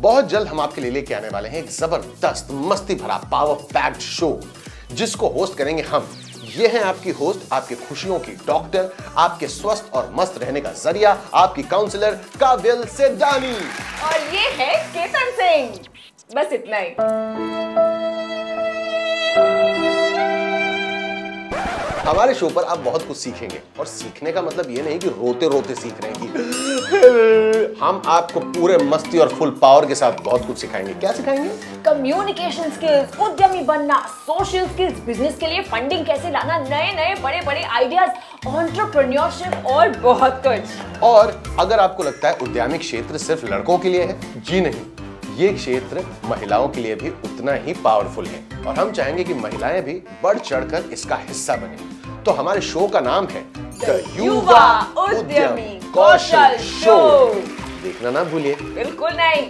बहुत जल्द हम आपके लिए लेके आने वाले हैं एक जबरदस्त मस्ती भरा पावर पैक्ड शो जिसको होस्ट करेंगे हम। ये हैं आपकी होस्ट, आपकी खुशियों की डॉक्टर, आपके स्वस्थ और मस्त रहने का जरिया, आपकी काउंसलर काबिल सेडानी। और ये है केतन सिंह। बस इतना ही। हमारे शो पर आप बहुत कुछ सीखेंगे और सीखने का मतलब ये नहीं कि रोते रोते सीख रहे हैं कि हम आपको पूरे मस्ती और फुल पावर के साथ बहुत कुछ सिखाएंगे। क्या सिखाएंगे? कम्युनिकेशन स्किल्स, उद्यमी बनना, सोशल स्किल्स, बिजनेस के लिए फंडिंग कैसे लाना, नए नए बड़े बड़े आइडियाज, एंटरप्रेन्योरशिप और बहुत कुछ। और अगर आपको लगता है उद्यमी क्षेत्र सिर्फ लड़कों के लिए है, जी नहीं, ये क्षेत्र महिलाओं के लिए भी उतना ही पावरफुल है और हम चाहेंगे कि महिलाएं भी बढ़ चढ़कर इसका हिस्सा बने। तो हमारे शो का नाम है द युवा उद्यमी कौशल शो। देखना ना भूलिए। बिल्कुल नहीं।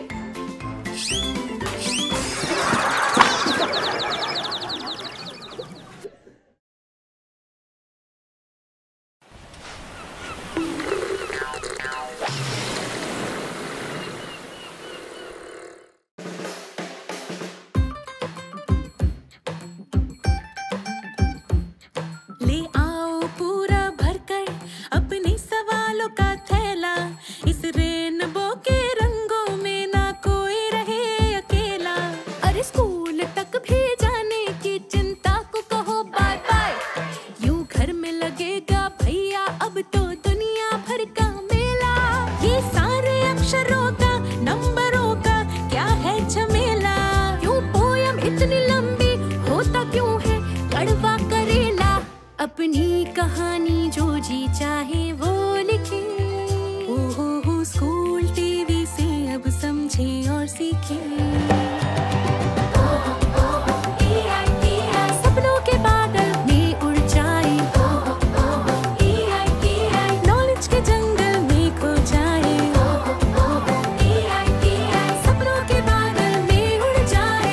ले आओ पूरा भरकर अपने सवालों का थैला, इस रेनबो के रंगों में ना कोई रहे अकेला। अरे स्कूल तक भी जाने की चिंता को कहो बाय बाय, यूं घर में लगेगा भैया अब तो दुनिया भर का मेला। ये सारे अक्षरों का, नंबरों का क्या है झमेला, क्यों पोयम इतनी लंबी, होता क्यों है कड़वा करेला। अपनी कहानी जो जी चाहे वो लिखे, ओहो स्कूल टीवी से अब समझे और सीखे। सपनों के बादल में उड़ जाए, नॉलेज के जंगल में खो जाए। सपनों के बादल में उड़ जाए।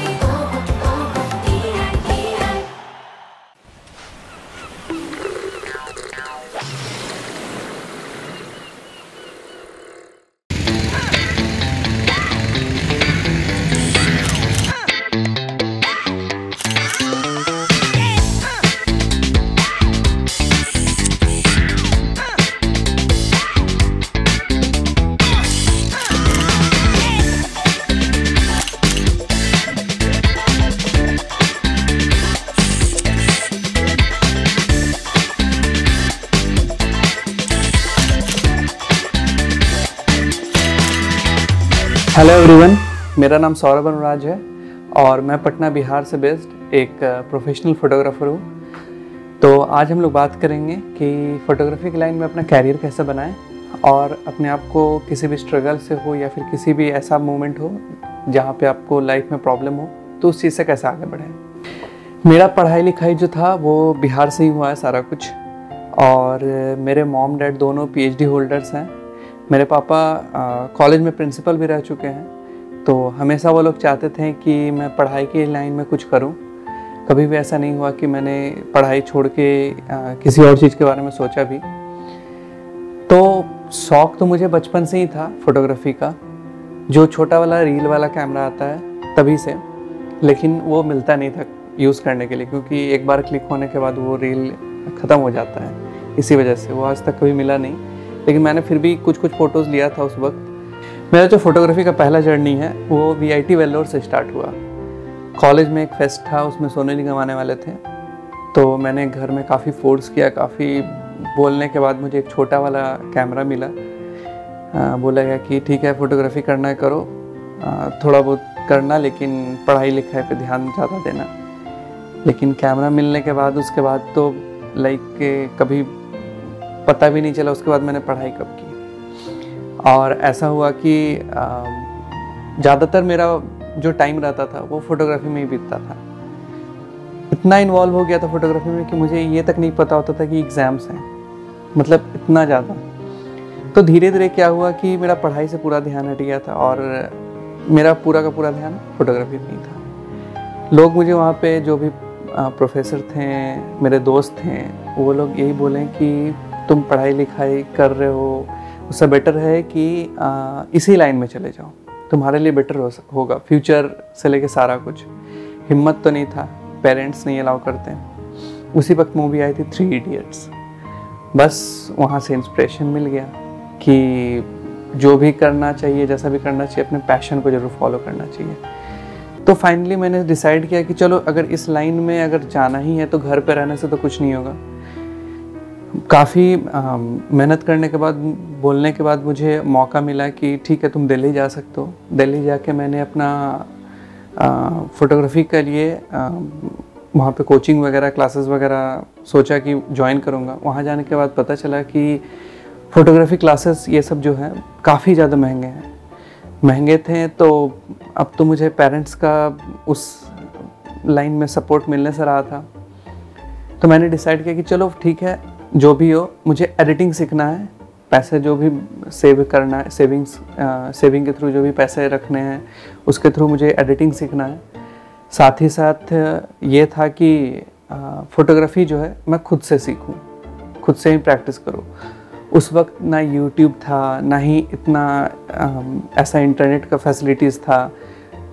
हेलो एवरीवन, मेरा नाम सौरभ अनुराज है और मैं पटना बिहार से बेस्ड एक प्रोफेशनल फ़ोटोग्राफ़र हूँ। तो आज हम लोग बात करेंगे कि फ़ोटोग्राफी की लाइन में अपना कैरियर कैसे बनाएं और अपने आप को किसी भी स्ट्रगल से हो या फिर किसी भी ऐसा मोमेंट हो जहाँ पे आपको लाइफ में प्रॉब्लम हो तो उस चीज़ से कैसे आगे बढ़ें। मेरा पढ़ाई लिखाई जो था वो बिहार से ही हुआ है सारा कुछ, और मेरे मॉम डैड दोनों PhD होल्डर्स हैं। मेरे पापा कॉलेज में प्रिंसिपल भी रह चुके हैं, तो हमेशा वो लोग चाहते थे कि मैं पढ़ाई की लाइन में कुछ करूं। कभी भी ऐसा नहीं हुआ कि मैंने पढ़ाई छोड़ के किसी और चीज़ के बारे में सोचा भी। तो शौक़ तो मुझे बचपन से ही था फोटोग्राफी का, जो छोटा वाला रील वाला कैमरा आता है तभी से, लेकिन वो मिलता नहीं था यूज़ करने के लिए, क्योंकि एक बार क्लिक होने के बाद वो रील ख़त्म हो जाता है। इसी वजह से वो आज तक कभी मिला नहीं, लेकिन मैंने फिर भी कुछ फ़ोटोज़ लिया था उस वक्त। मेरा जो फोटोग्राफी का पहला जर्नी है वो VIT वेल्लोर से स्टार्ट हुआ। कॉलेज में एक फेस्ट था, उसमें सोने निगम आने वाले थे, तो मैंने घर में काफ़ी फोर्स किया। काफ़ी बोलने के बाद मुझे एक छोटा वाला कैमरा मिला। बोला गया कि ठीक है फ़ोटोग्राफी करना है करो, थोड़ा बहुत करना, लेकिन पढ़ाई लिखाई पे ध्यान ज़्यादा देना। लेकिन कैमरा मिलने के बाद उसके बाद तो लाइक कभी पता भी नहीं चला उसके बाद मैंने पढ़ाई कब की। और ऐसा हुआ कि ज़्यादातर मेरा जो टाइम रहता था वो फोटोग्राफी में ही बीतता था। इतना इन्वॉल्व हो गया था फोटोग्राफी में कि मुझे ये तक नहीं पता होता था कि एग्ज़ाम्स हैं, मतलब इतना ज़्यादा। तो धीरे धीरे क्या हुआ कि मेरा पढ़ाई से पूरा ध्यान हट गया था और मेरा पूरा का पूरा ध्यान फोटोग्राफी में ही था। लोग मुझे वहाँ पे जो भी प्रोफेसर थे, मेरे दोस्त थे, वो लोग यही बोले कि तुम पढ़ाई लिखाई कर रहे हो, उससे बेटर है कि इसी लाइन में चले जाओ। तुम्हारे लिए बेटर होगा, फ्यूचर से लेके सारा कुछ। हिम्मत तो नहीं था, पेरेंट्स नहीं अलाउ करते हैं। उसी वक्त मूवी आई थी 3 इडियट्स। बस वहाँ से इंस्पिरेशन मिल गया कि जो भी करना चाहिए, जैसा भी करना चाहिए, अपने पैशन को ज़रूर फॉलो करना चाहिए। तो फाइनली मैंने डिसाइड किया कि चलो अगर इस लाइन में अगर जाना ही है तो घर पे रहने से तो कुछ नहीं होगा। काफ़ी मेहनत करने के बाद, बोलने के बाद मुझे मौका मिला कि ठीक है तुम दिल्ली जा सकते हो। दिल्ली जाके मैंने अपना फ़ोटोग्राफी के लिए वहाँ पे कोचिंग वगैरह, क्लासेस वगैरह सोचा कि ज्वाइन करूँगा। वहाँ जाने के बाद पता चला कि फ़ोटोग्राफी क्लासेस ये सब जो है काफ़ी ज़्यादा महंगे थे। तो अब तो मुझे पेरेंट्स का उस लाइन में सपोर्ट मिलने से रहा था। तो मैंने डिसाइड किया कि चलो ठीक है, जो भी हो मुझे एडिटिंग सीखना है। पैसे जो भी सेव करना है, सेविंग के थ्रू जो भी पैसे रखने हैं उसके थ्रू मुझे एडिटिंग सीखना है। साथ ही साथ ये था कि फ़ोटोग्राफी जो है मैं खुद से सीखूं, खुद से ही प्रैक्टिस करूं। उस वक्त ना यूट्यूब था, ना ही इतना ऐसा इंटरनेट का फैसिलिटीज़ था,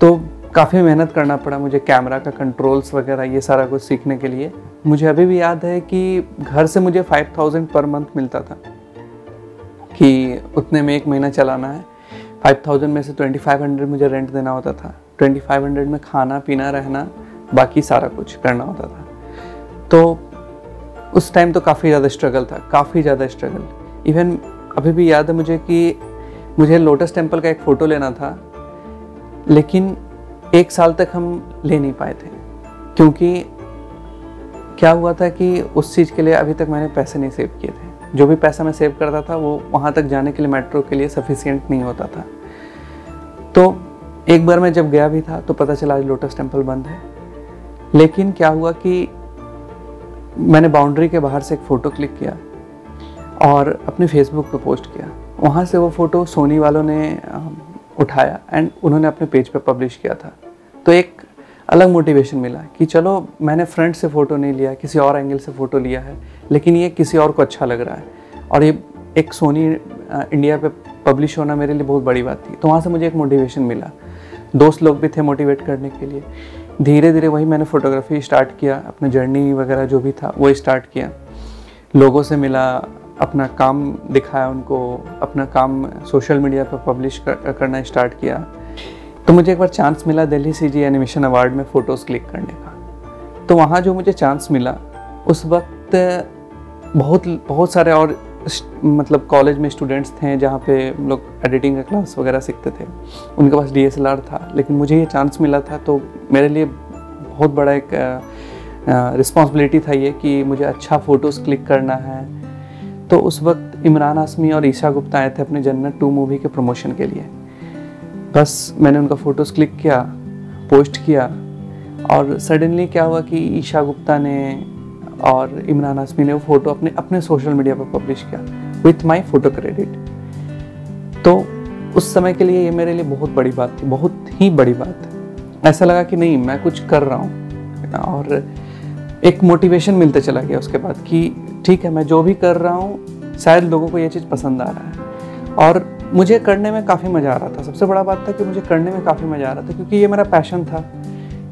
तो काफ़ी मेहनत करना पड़ा मुझे कैमरा का कंट्रोल्स वगैरह ये सारा कुछ सीखने के लिए। मुझे अभी भी याद है कि घर से मुझे 5000 पर मंथ मिलता था कि उतने में 1 महीना चलाना है। 5000 में से 2500 मुझे रेंट देना होता था। 2500 में खाना पीना रहना, बाकी सारा कुछ करना होता था। तो उस टाइम तो काफ़ी ज़्यादा स्ट्रगल था, काफ़ी ज़्यादा स्ट्रगल। इवन अभी भी याद है मुझे कि मुझे लोटस टेम्पल का एक फ़ोटो लेना था, लेकिन 1 साल तक हम ले नहीं पाए थे, क्योंकि क्या हुआ था कि उस चीज़ के लिए अभी तक मैंने पैसे नहीं सेव किए थे। जो भी पैसा मैं सेव करता था वो वहाँ तक जाने के लिए, मेट्रो के लिए सफिशिएंट नहीं होता था। तो एक बार मैं जब गया भी था तो पता चला आज लोटस टेम्पल बंद है। लेकिन क्या हुआ कि मैंने बाउंड्री के बाहर से एक फ़ोटो क्लिक किया और अपने फेसबुक पे पोस्ट किया। वहाँ से वो फ़ोटो सोनी वालों ने उठाया एंड उन्होंने अपने पेज पे पब्लिश किया था। तो एक अलग मोटिवेशन मिला कि चलो मैंने फ्रंट से फ़ोटो नहीं लिया, किसी और एंगल से फ़ोटो लिया है, लेकिन ये किसी और को अच्छा लग रहा है और ये एक सोनी इंडिया पे पब्लिश होना मेरे लिए बहुत बड़ी बात थी। तो वहाँ से मुझे एक मोटिवेशन मिला। दोस्त लोग भी थे मोटिवेट करने के लिए। धीरे धीरे वही मैंने फ़ोटोग्राफी स्टार्ट किया, अपना जर्नी वगैरह जो भी था वो स्टार्ट किया। लोगों से मिला, अपना काम दिखाया उनको, अपना काम सोशल मीडिया पर पब्लिश करना स्टार्ट किया। तो मुझे एक बार चांस मिला दिल्ली सीजी एनिमेशन अवार्ड में फ़ोटोज़ क्लिक करने का। तो वहाँ जो मुझे चांस मिला, उस वक्त बहुत सारे और मतलब कॉलेज में स्टूडेंट्स थे जहाँ पे लोग एडिटिंग का क्लास वगैरह सीखते थे। उनके पास DSLR था, लेकिन मुझे ये चांस मिला था तो मेरे लिए बहुत बड़ा एक रिस्पॉन्सिबिलिटी था ये कि मुझे अच्छा फ़ोटोज़ क्लिक करना है। तो उस वक्त इमरान हाशमी और ईशा गुप्ता आए थे अपने जन्नत 2 मूवी के प्रमोशन के लिए। बस मैंने उनका फ़ोटोज़ क्लिक किया, पोस्ट किया और सडनली क्या हुआ कि ईशा गुप्ता ने और इमरान हाशमी ने वो फ़ोटो अपने सोशल मीडिया पर पब्लिश किया विथ माय फ़ोटो क्रेडिट। तो उस समय के लिए ये मेरे लिए बहुत बड़ी बात थी, बहुत ही बड़ी बात। ऐसा लगा कि नहीं, मैं कुछ कर रहा हूँ और एक मोटिवेशन मिलते चला गया उसके बाद कि ठीक है, मैं जो भी कर रहा हूँ शायद लोगों को ये चीज़ पसंद आ रहा है। और मुझे करने में काफ़ी मज़ा आ रहा था। सबसे बड़ा बात था कि मुझे करने में काफ़ी मज़ा आ रहा था, क्योंकि ये मेरा पैशन था।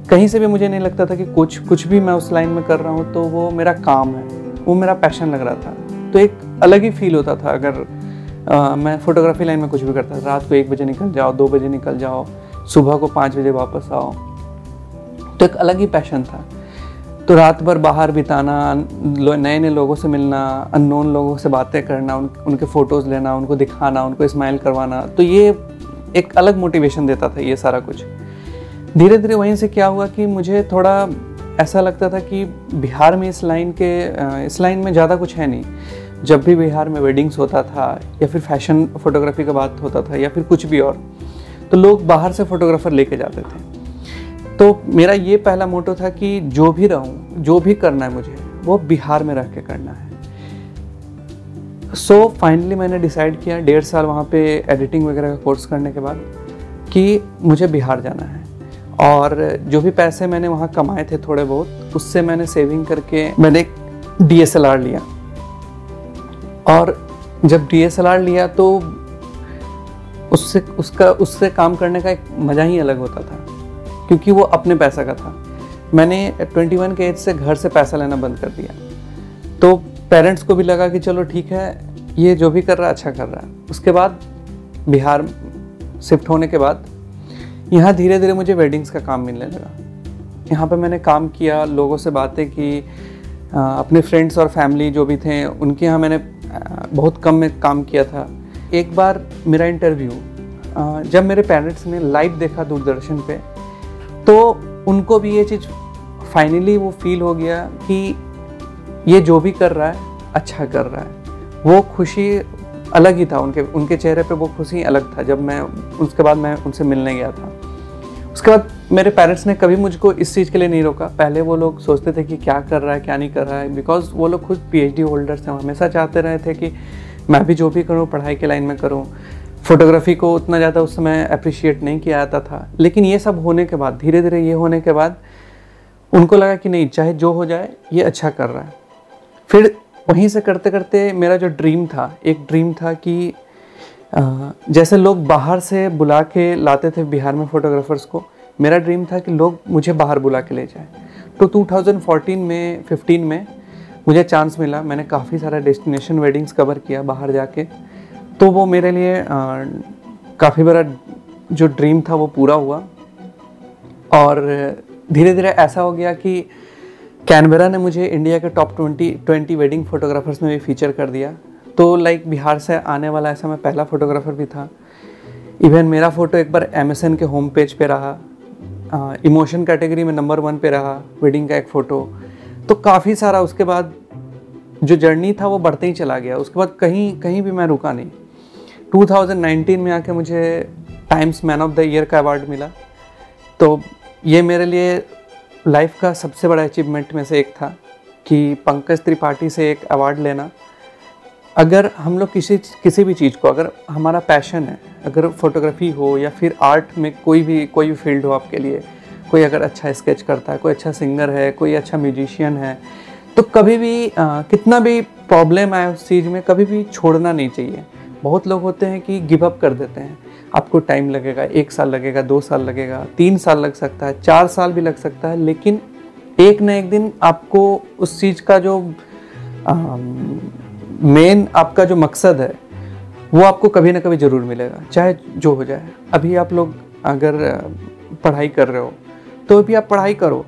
कहीं से भी मुझे नहीं लगता था कि कुछ भी मैं उस लाइन में कर रहा हूँ तो वो मेरा काम है, वो मेरा पैशन लग रहा था। तो एक अलग ही फील होता था अगर मैं फ़ोटोग्राफी लाइन में कुछ भी करता था। रात को 1 बजे निकल जाओ, 2 बजे निकल जाओ, सुबह को 5 बजे वापस आओ, तो एक अलग ही पैशन था। तो रात भर बाहर बिताना, नए नए लोगों से मिलना, अननोन लोगों से बातें करना, उनके फ़ोटोज़ लेना, उनको दिखाना, उनको स्माइल करवाना, तो ये एक अलग मोटिवेशन देता था ये सारा कुछ। धीरे धीरे वहीं से क्या हुआ कि मुझे थोड़ा ऐसा लगता था कि बिहार में इस लाइन में ज़्यादा कुछ है नहीं। जब भी बिहार में वेडिंग्स होता था या फिर फैशन फ़ोटोग्राफी का बात होता था या फिर कुछ भी और, तो लोग बाहर से फ़ोटोग्राफ़र लेके जाते थे। तो मेरा ये पहला मोटो था कि जो भी रहूं, जो भी करना है मुझे, वो बिहार में रह के करना है। सो फाइनली मैंने डिसाइड किया 1.5 साल वहाँ पे एडिटिंग वगैरह का कोर्स करने के बाद कि मुझे बिहार जाना है। और जो भी पैसे मैंने वहाँ कमाए थे थोड़े बहुत, उससे मैंने सेविंग करके मैंने एक DSLR लिया। और जब DSLR लिया तो उससे काम करने का एक मज़ा ही अलग होता था, क्योंकि वो अपने पैसा का था। मैंने 21 के एज से घर से पैसा लेना बंद कर दिया, तो पेरेंट्स को भी लगा कि चलो ठीक है, ये जो भी कर रहा है अच्छा कर रहा है। उसके बाद बिहार शिफ्ट होने के बाद यहाँ धीरे धीरे मुझे वेडिंग्स का काम मिलने लगा। यहाँ पे मैंने काम किया, लोगों से बातें की, अपने फ्रेंड्स और फैमिली जो भी थे उनके यहाँ मैंने बहुत कम में काम किया था। एक बार मेरा इंटरव्यू जब मेरे पेरेंट्स ने लाइव देखा दूरदर्शन पे, तो उनको भी ये चीज़ फाइनली वो फील हो गया कि ये जो भी कर रहा है अच्छा कर रहा है। वो खुशी अलग ही था, उनके चेहरे पे वो खुशी अलग था। जब उसके बाद मैं उनसे मिलने गया था, उसके बाद मेरे पेरेंट्स ने कभी मुझको इस चीज़ के लिए नहीं रोका। पहले वो लोग सोचते थे कि क्या कर रहा है क्या नहीं कर रहा है, बिकॉज वो लोग खुद PhD होल्डर्स हैं, हमेशा चाहते रहे थे कि मैं भी जो भी करूँ पढ़ाई के लाइन में करूँ। फोटोग्राफी को उतना ज़्यादा उस समय अप्रिशिएट नहीं किया जाता था, लेकिन ये सब होने के बाद, धीरे धीरे ये होने के बाद उनको लगा कि नहीं, चाहे जो हो जाए ये अच्छा कर रहा है। फिर वहीं से करते करते मेरा जो ड्रीम था, एक ड्रीम था कि जैसे लोग बाहर से बुला के लाते थे बिहार में फोटोग्राफर्स को, मेरा ड्रीम था कि लोग मुझे बाहर बुला के ले जाए। तो 2015 में मुझे चांस मिला, मैंने काफ़ी सारा डेस्टिनेशन वेडिंग्स कवर किया बाहर जाके। तो वो मेरे लिए काफ़ी बड़ा जो ड्रीम था वो पूरा हुआ। और धीरे धीरे ऐसा हो गया कि कैनबरा ने मुझे इंडिया के टॉप 20 वेडिंग फोटोग्राफर्स में भी फीचर कर दिया। तो लाइक बिहार से आने वाला ऐसा मैं पहला फोटोग्राफर भी था। इवन मेरा फ़ोटो एक बार MSN के होम पेज पे रहा, इमोशन कैटेगरी में नंबर 1 पे रहा वेडिंग का एक फ़ोटो। तो काफ़ी सारा उसके बाद जो जर्नी था वो बढ़ते ही चला गया। उसके बाद कहीं भी मैं रुका नहीं। 2019 में आके मुझे times man of the year का अवार्ड मिला। तो ये मेरे लिए लाइफ का सबसे बड़ा अचीवमेंट में से एक था कि पंकज त्रिपाठी से एक अवार्ड लेना। अगर हम लोग किसी भी चीज़ को, अगर हमारा पैशन है, अगर फोटोग्राफी हो या फिर आर्ट में कोई भी फील्ड हो आपके लिए, कोई अगर अच्छा स्केच करता है, कोई अच्छा सिंगर है, कोई अच्छा म्यूजिशियन है, तो कभी भी कितना भी प्रॉब्लम आए उस चीज़ में, कभी भी छोड़ना नहीं चाहिए। बहुत लोग होते हैं कि गिव अप कर देते हैं। आपको टाइम लगेगा, 1 साल लगेगा, 2 साल लगेगा, 3 साल लग सकता है, 4 साल भी लग सकता है, लेकिन एक न एक दिन आपको उस चीज़ का जो मेन आपका जो मकसद है वो आपको कभी ना कभी ज़रूर मिलेगा, चाहे जो हो जाए। अभी आप लोग अगर पढ़ाई कर रहे हो तो अभी आप पढ़ाई करो,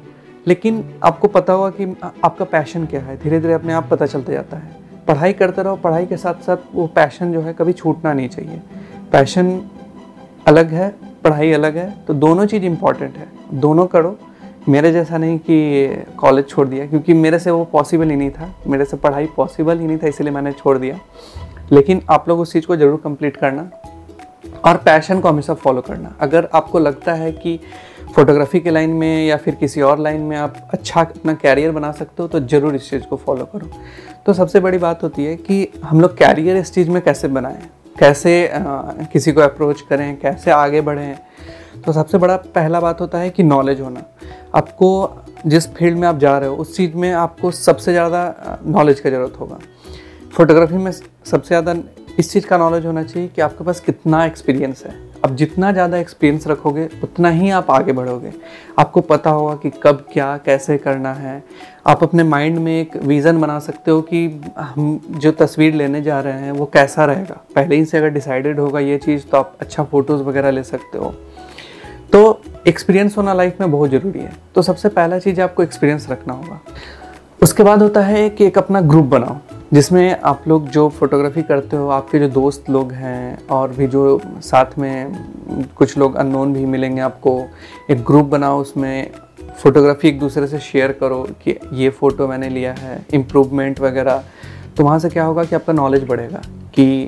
लेकिन आपको पता होगा कि आपका पैशन क्या है। धीरे धीरे अपने आप पता चलता जाता है। पढ़ाई करते रहो, पढ़ाई के साथ साथ वो पैशन जो है कभी छूटना नहीं चाहिए। पैशन अलग है, पढ़ाई अलग है, तो दोनों चीज़ इम्पॉर्टेंट है, दोनों करो। मेरे जैसा नहीं कि कॉलेज छोड़ दिया, क्योंकि मेरे से वो पॉसिबल ही नहीं था, मेरे से पढ़ाई पॉसिबल ही नहीं था, इसलिए मैंने छोड़ दिया। लेकिन आप लोग उस चीज़ को ज़रूर कंप्लीट करना और पैशन को हमेशा फॉलो करना। अगर आपको लगता है कि फोटोग्राफी के लाइन में या फिर किसी और लाइन में आप अच्छा अपना कैरियर बना सकते हो, तो ज़रूर इस चीज़ को फॉलो करो। तो सबसे बड़ी बात होती है कि हम लोग कैरियर इस चीज़ में कैसे बनाएं, कैसे किसी को अप्रोच करें, कैसे आगे बढ़ें। तो सबसे बड़ा पहला बात होता है कि नॉलेज होना। आपको जिस फील्ड में आप जा रहे हो उस चीज़ में आपको सबसे ज़्यादा नॉलेज का ज़रूरत होगा। फोटोग्राफी में सबसे ज़्यादा इस चीज़ का नॉलेज होना चाहिए कि आपके पास कितना एक्सपीरियंस है। अब जितना ज़्यादा एक्सपीरियंस रखोगे उतना ही आप आगे बढ़ोगे। आपको पता होगा कि कब क्या कैसे करना है। आप अपने माइंड में एक विज़न बना सकते हो कि हम जो तस्वीर लेने जा रहे हैं वो कैसा रहेगा। पहले ही से अगर डिसाइडेड होगा ये चीज़, तो आप अच्छा फ़ोटोज़ वगैरह ले सकते हो। तो एक्सपीरियंस होना लाइफ में बहुत ज़रूरी है। तो सबसे पहला चीज़ आपको एक्सपीरियंस रखना होगा। उसके बाद होता है कि एक अपना ग्रुप बनाओ, जिसमें आप लोग जो फोटोग्राफी करते हो, आपके जो दोस्त लोग हैं और भी जो साथ में कुछ लोग अननोन भी मिलेंगे आपको, एक ग्रुप बनाओ। उसमें फ़ोटोग्राफी एक दूसरे से शेयर करो कि ये फ़ोटो मैंने लिया है, इम्प्रूवमेंट वगैरह। तो वहाँ से क्या होगा कि आपका नॉलेज बढ़ेगा कि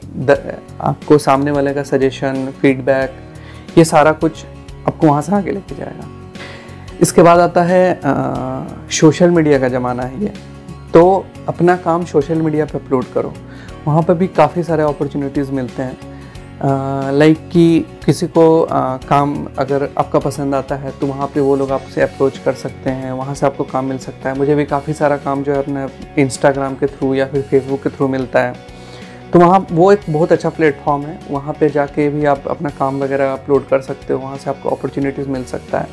आपको सामने वाले का सजेशन, फीडबैक, ये सारा कुछ आपको वहाँ से आगे लेके जाएगा। इसके बाद आता है सोशल मीडिया का ज़माना है ये, तो अपना काम सोशल मीडिया पे अपलोड करो। वहाँ पे भी काफ़ी सारे अपॉर्चुनिटीज़ मिलते हैं। लाइक कि किसी को काम अगर आपका पसंद आता है तो वहाँ पे वो लोग आपसे अप्रोच कर सकते हैं, वहाँ से आपको काम मिल सकता है। मुझे भी काफ़ी सारा काम जो है अपने इंस्टाग्राम के थ्रू या फिर फेसबुक के थ्रू मिलता है। तो वहाँ वो एक बहुत अच्छा प्लेटफॉर्म है, वहाँ पे जाके भी आप अपना काम वगैरह अपलोड कर सकते हो, वहाँ से आपको अपॉर्चुनिटीज़ मिल सकता है।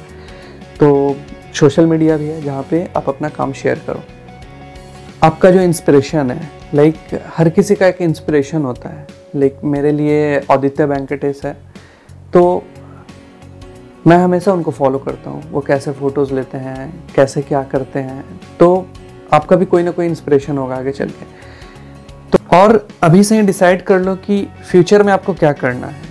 तो सोशल मीडिया भी है जहाँ पे आप अपना काम शेयर करो। आपका जो इंस्पिरेशन है, लाइक हर किसी का एक इंस्पिरेशन होता है। लाइक मेरे लिए आदित्य वेंकटेश है, तो मैं हमेशा उनको फॉलो करता हूँ, वो कैसे फ़ोटोज़ लेते हैं, कैसे क्या करते हैं। तो आपका भी कोई ना कोई इंस्पिरेशन होगा आगे चल के। तो और अभी से ही डिसाइड कर लो कि फ्यूचर में आपको क्या करना है।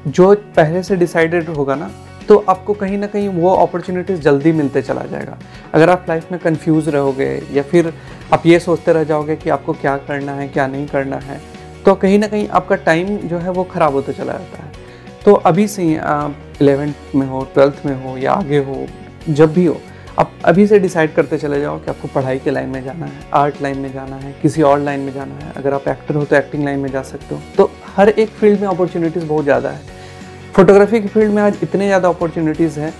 जो पहले से डिसाइडेड होगा ना, तो आपको कहीं ना कहीं वो अपॉर्चुनिटीज़ जल्दी मिलते चला जाएगा। अगर आप लाइफ में कंफ्यूज रहोगे या फिर आप ये सोचते रह जाओगे कि आपको क्या करना है क्या नहीं करना है, तो कहीं ना कहीं आपका टाइम जो है वो ख़राब होते चला जाता है। तो अभी से ही आप 11th में हो, 12th में हो या आगे हो, जब भी हो, आप अभी से डिसाइड करते चले जाओ कि आपको पढ़ाई के लाइन में जाना है, आर्ट लाइन में जाना है, किसी और लाइन में जाना है। अगर आप एक्टर हो तो एक्टिंग लाइन में जा सकते हो। तो हर एक फील्ड में अपॉर्चुनिटीज़ बहुत ज़्यादा है। फोटोग्राफी की फील्ड में आज इतने ज़्यादा अपॉर्चुनिटीज़ हैं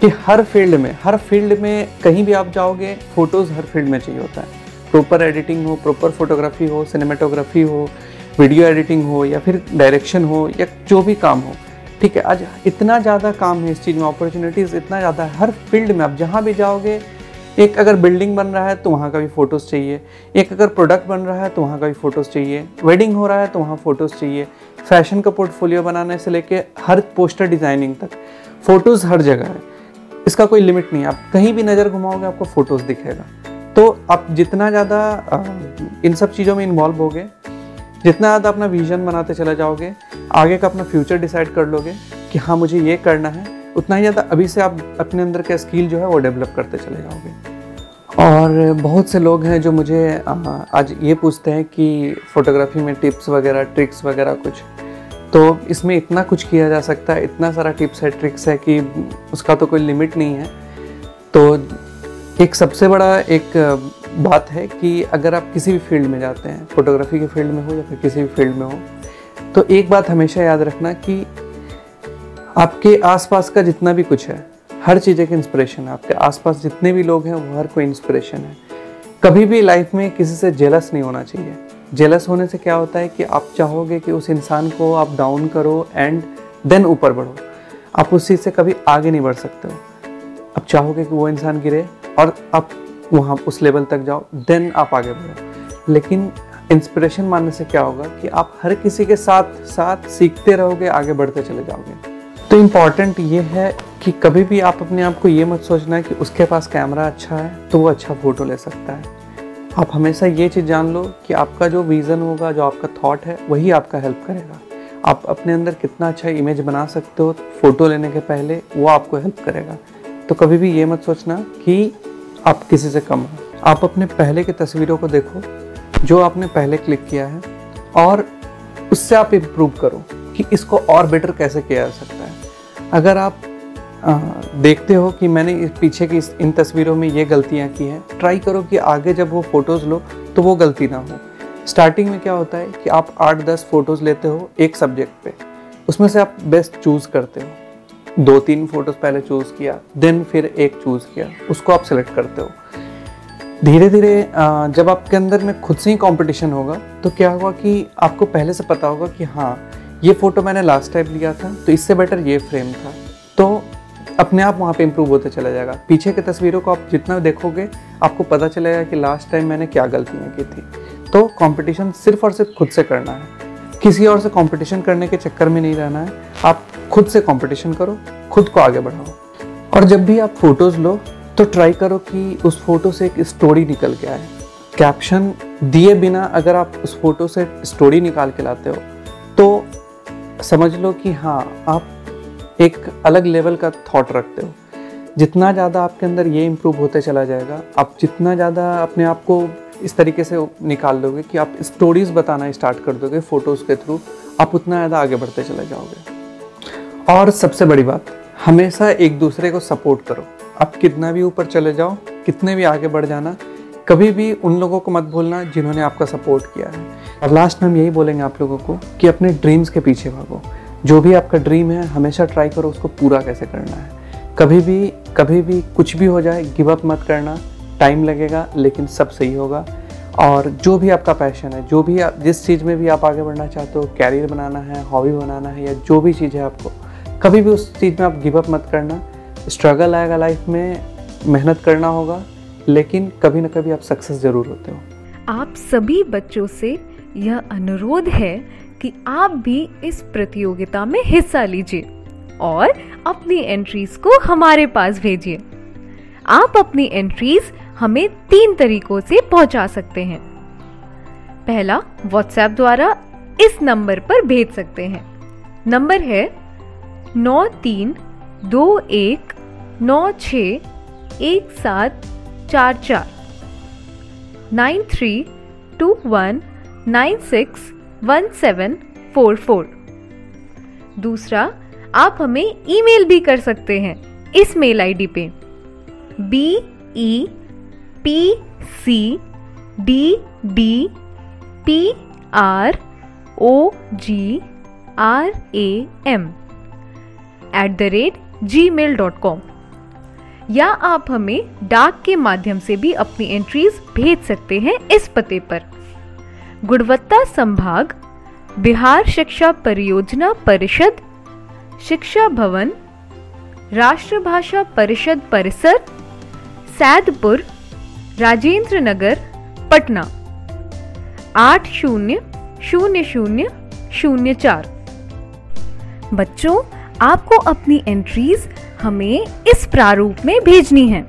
कि हर फील्ड में कहीं भी आप जाओगे, फ़ोटोज़ हर फील्ड में चाहिए होता है। प्रॉपर एडिटिंग हो, प्रॉपर फोटोग्राफी हो, सिनेमेटोग्राफी हो, वीडियो एडिटिंग हो या फिर डायरेक्शन हो या जो भी काम हो, ठीक है। आज इतना ज़्यादा काम है इस चीज़ में, अपॉर्चुनिटीज़ इतना ज़्यादा है हर फील्ड में। आप जहाँ भी जाओगे, एक अगर बिल्डिंग बन रहा है तो वहाँ का भी फ़ोटोज़ चाहिए, एक अगर प्रोडक्ट बन रहा है तो वहाँ का भी फ़ोटोज़ चाहिए, वेडिंग हो रहा है तो वहाँ फ़ोटोज़ चाहिए, फैशन का पोर्टफोलियो बनाने से लेके हर पोस्टर डिज़ाइनिंग तक फ़ोटोज़ हर जगह है। इसका कोई लिमिट नहीं है। आप कहीं भी नज़र घुमाओगे आपको फ़ोटोज़ दिखेगा। तो आप जितना ज़्यादा इन सब चीज़ों में इन्वॉल्व होगे, जितना ज़्यादा अपना विजन बनाते चले जाओगे, आगे का अपना फ्यूचर डिसाइड कर लोगे कि हाँ मुझे ये करना है, उतना ही ज़्यादा अभी से आप अपने अंदर का स्किल जो है वो डेवलप करते चले जाओगे। और बहुत से लोग हैं जो मुझे आज ये पूछते हैं कि फ़ोटोग्राफी में टिप्स वगैरह, ट्रिक्स वगैरह कुछ। तो इसमें इतना कुछ किया जा सकता है, इतना सारा टिप्स है, ट्रिक्स है कि उसका तो कोई लिमिट नहीं है। तो एक सबसे बड़ा एक बात है कि अगर आप किसी भी फील्ड में जाते हैं, फोटोग्राफी के फील्ड में हो या फिर किसी भी फील्ड में हो, तो एक बात हमेशा याद रखना कि आपके आसपास का जितना भी कुछ है, हर चीज़ एक इंस्पिरेशन है। आपके आसपास जितने भी लोग हैं वो हर कोई इंस्पिरेशन है। कभी भी लाइफ में किसी से जेलस नहीं होना चाहिए। जेलस होने से क्या होता है कि आप चाहोगे कि उस इंसान को आप डाउन करो एंड देन ऊपर बढ़ो। आप उस चीज़ से कभी आगे नहीं बढ़ सकते हो। आप चाहोगे कि वो इंसान गिरे और आप वहाँ उस लेवल तक जाओ, देन आप आगे बढ़ो। लेकिन इंस्पिरेशन मानने से क्या होगा कि आप हर किसी के साथ साथ सीखते रहोगे, आगे बढ़ते चले जाओगे। तो इम्पॉर्टेंट ये है कि कभी भी आप अपने आप को ये मत सोचना है कि उसके पास कैमरा अच्छा है तो वो अच्छा फ़ोटो ले सकता है। आप हमेशा ये चीज़ जान लो कि आपका जो विज़न होगा, जो आपका थॉट है, वही आपका हेल्प करेगा। आप अपने अंदर कितना अच्छा इमेज बना सकते हो फ़ोटो लेने के पहले, वो आपको हेल्प करेगा। तो कभी भी ये मत सोचना कि आप किसी से कम हो। आप अपने पहले की तस्वीरों को देखो जो आपने पहले क्लिक किया है, और उससे आप इम्प्रूव करो कि इसको और बेटर कैसे किया जा सकता है। अगर आप देखते हो कि मैंने इस पीछे की इन तस्वीरों में ये गलतियाँ की हैं, ट्राई करो कि आगे जब वो फ़ोटोज़ लो तो वो गलती ना हो। स्टार्टिंग में क्या होता है कि आप 8-10 फ़ोटोज़ लेते हो एक सब्जेक्ट पे, उसमें से आप बेस्ट चूज़ करते हो। 2-3 फ़ोटोज़ पहले चूज़ किया, देन फिर एक चूज़ किया, उसको आप सेलेक्ट करते हो। धीरे धीरे जब आपके अंदर में खुद से ही कंपटीशन होगा तो क्या होगा कि आपको पहले से पता होगा कि हाँ ये फ़ोटो मैंने लास्ट टाइम लिया था तो इससे बेटर ये फ्रेम था, तो अपने आप वहाँ पे इम्प्रूव होते चला जाएगा। पीछे की तस्वीरों को आप जितना देखोगे आपको पता चलेगा कि लास्ट टाइम मैंने क्या गलतियाँ की थी। तो कंपटीशन सिर्फ और सिर्फ खुद से करना है, किसी और से कंपटीशन करने के चक्कर में नहीं रहना है। आप खुद से कंपटीशन करो, खुद को आगे बढ़ाओ। और जब भी आप फ़ोटोज़ लो तो ट्राई करो कि उस फ़ोटो से एक स्टोरी निकल के आए। कैप्शन दिए बिना अगर आप उस फ़ोटो से स्टोरी निकाल के लाते हो तो समझ लो कि हाँ आप एक अलग लेवल का थॉट रखते हो। जितना ज़्यादा आपके अंदर ये इम्प्रूव होते चला जाएगा, आप जितना ज़्यादा अपने आप को इस तरीके से निकाल लोगे कि आप स्टोरीज़ बताना स्टार्ट कर दोगे फ़ोटोज़ के थ्रू, आप उतना ज़्यादा आगे बढ़ते चले जाओगे। और सबसे बड़ी बात, हमेशा एक दूसरे को सपोर्ट करो। आप कितना भी ऊपर चले जाओ, कितने भी आगे बढ़ जाना, कभी भी उन लोगों को मत भूलना जिन्होंने आपका सपोर्ट किया है। और लास्ट में हम यही बोलेंगे आप लोगों को कि अपने ड्रीम्स के पीछे भागो। जो भी आपका ड्रीम है हमेशा ट्राई करो उसको पूरा कैसे करना है। कभी भी कुछ भी हो जाए गिव अप मत करना। टाइम लगेगा लेकिन सब सही होगा। और जो भी आपका पैशन है, जो भी आप जिस चीज़ में भी आप आगे बढ़ना चाहते हो, कैरियर बनाना है, हॉबी बनाना है, या जो भी चीज़ है आपको, कभी भी उस चीज़ में आप गिव अप मत करना। स्ट्रगल आएगा लाइफ में, मेहनत करना होगा, लेकिन कभी ना कभी आप सक्सेस ज़रूर होते हो। आप सभी बच्चों से यह अनुरोध है कि आप भी इस प्रतियोगिता में हिस्सा लीजिए और अपनी एंट्रीज को हमारे पास भेजिए। आप अपनी एंट्रीज हमें 3 तरीकों से पहुंचा सकते हैं। पहला, व्हाट्सएप द्वारा इस नंबर पर भेज सकते हैं। नंबर है 9321961744 9321961744। दूसरा, आप हमें ईमेल भी कर सकते हैं इस मेल आईडी पे BEPCDPROGRAM@gmail.com, या आप हमें डाक के माध्यम से भी अपनी एंट्रीज भेज सकते हैं इस पते पर। गुणवत्ता संभाग, बिहार शिक्षा परियोजना परिषद, शिक्षा भवन, राष्ट्रभाषा परिषद परिसर, सैदपुर, राजेंद्र नगर, पटना 800004। बच्चों, आपको अपनी एंट्रीज हमें इस प्रारूप में भेजनी है।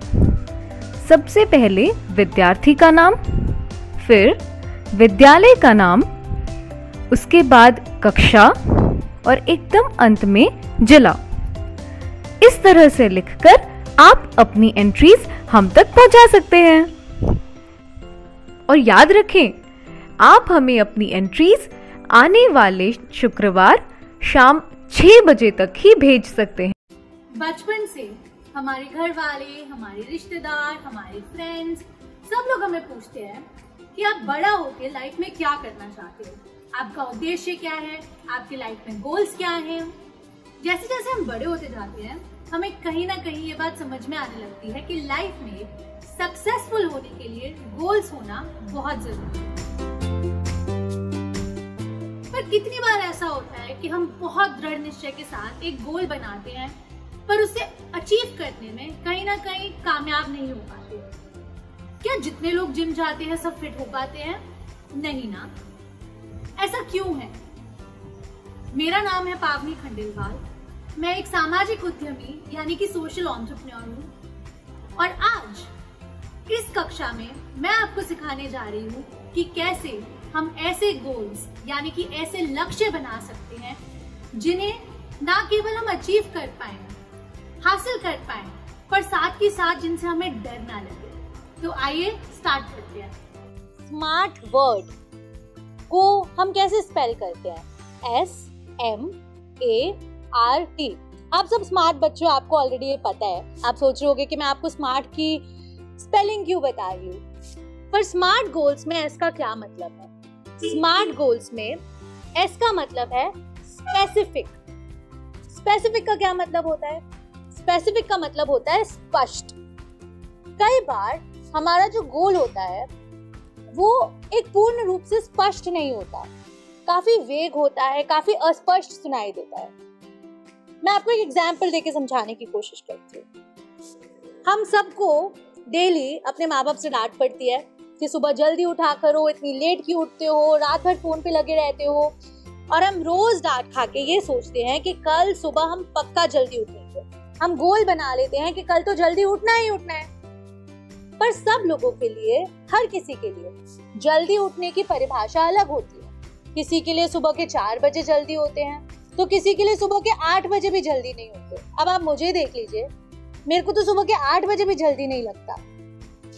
सबसे पहले विद्यार्थी का नाम, फिर विद्यालय का नाम, उसके बाद कक्षा और एकदम अंत में जिला। इस तरह से लिखकर आप अपनी एंट्रीज हम तक पहुंचा सकते हैं। और याद रखें, आप हमें अपनी एंट्रीज आने वाले शुक्रवार शाम 6 बजे तक ही भेज सकते हैं। बचपन से हमारे घर वाले, हमारे रिश्तेदार, हमारे फ्रेंड्स सब लोग हमें पूछते हैं कि आप बड़ा होके लाइफ में क्या करना चाहते हो, आपका उद्देश्य क्या है, आपके लाइफ में गोल्स क्या हैं। जैसे जैसे हम बड़े होते जाते हैं, हमें कहीं ना कहीं ये बात समझ में आने लगती है कि लाइफ में सक्सेसफुल होने के लिए गोल्स होना बहुत जरूरी है। पर कितनी बार ऐसा होता है कि हम बहुत दृढ़ निश्चय के साथ एक गोल बनाते हैं, पर उसे अचीव करने में कहीं ना कहीं कामयाब नहीं हो पाते। क्या जितने लोग जिम जाते हैं सब फिट हो पाते हैं? नहीं ना। ऐसा क्यों है? मेरा नाम है पावनी खंडेलवाल। मैं एक सामाजिक उद्यमी यानी कि सोशल एंटरप्रेन्योर हूँ, और आज इस कक्षा में मैं आपको सिखाने जा रही हूँ कि कैसे हम ऐसे गोल्स यानी कि ऐसे लक्ष्य बना सकते हैं जिन्हें ना केवल हम अचीव कर पाए, हासिल कर पाए, पर साथ ही साथ जिनसे हमें डर ना लगे। तो आइए स्टार्ट करते हैं। स्मार्ट वर्ड को हम कैसे स्पेल करते हैं? SMART। आप सब स्मार्ट बच्चों, आपको ऑलरेडी ये पता है। आप सोच रहे होंगे कि मैं आपको स्मार्ट की स्पेलिंग क्यों बता रही हूँ, पर स्मार्ट गोल्स में एस का क्या मतलब है? स्मार्ट गोल्स में एस का मतलब है स्पेसिफिक। स्पेसिफिक का क्या मतलब होता है? स्पेसिफिक का मतलब होता है स्पष्ट। कई बार हमारा जो गोल होता है वो एक पूर्ण रूप से स्पष्ट नहीं होता, काफी वेग होता है, काफी अस्पष्ट सुनाई देता है। मैं आपको एक एग्जाम्पल देके समझाने की कोशिश करती हूँ। हम सबको डेली अपने माँ बाप से डांट पड़ती है कि सुबह जल्दी उठा करो, इतनी लेट क्यों उठते हो, रात भर फोन पे लगे रहते हो। और हम रोज डांट खा के ये सोचते हैं कि कल सुबह हम पक्का जल्दी उठेंगे। हम गोल बना लेते हैं कि कल तो जल्दी उठना ही उठना है। पर सब लोगों के लिए, हर किसी के लिए जल्दी उठने की परिभाषा अलग होती है। किसी के लिए सुबह के 4 बजे जल्दी होते हैं, तो किसी के लिए सुबह के 8 बजे भी जल्दी नहीं होते। अब आप मुझे देख लीजिए, मेरे को तो सुबह के 8 बजे भी जल्दी नहीं लगता।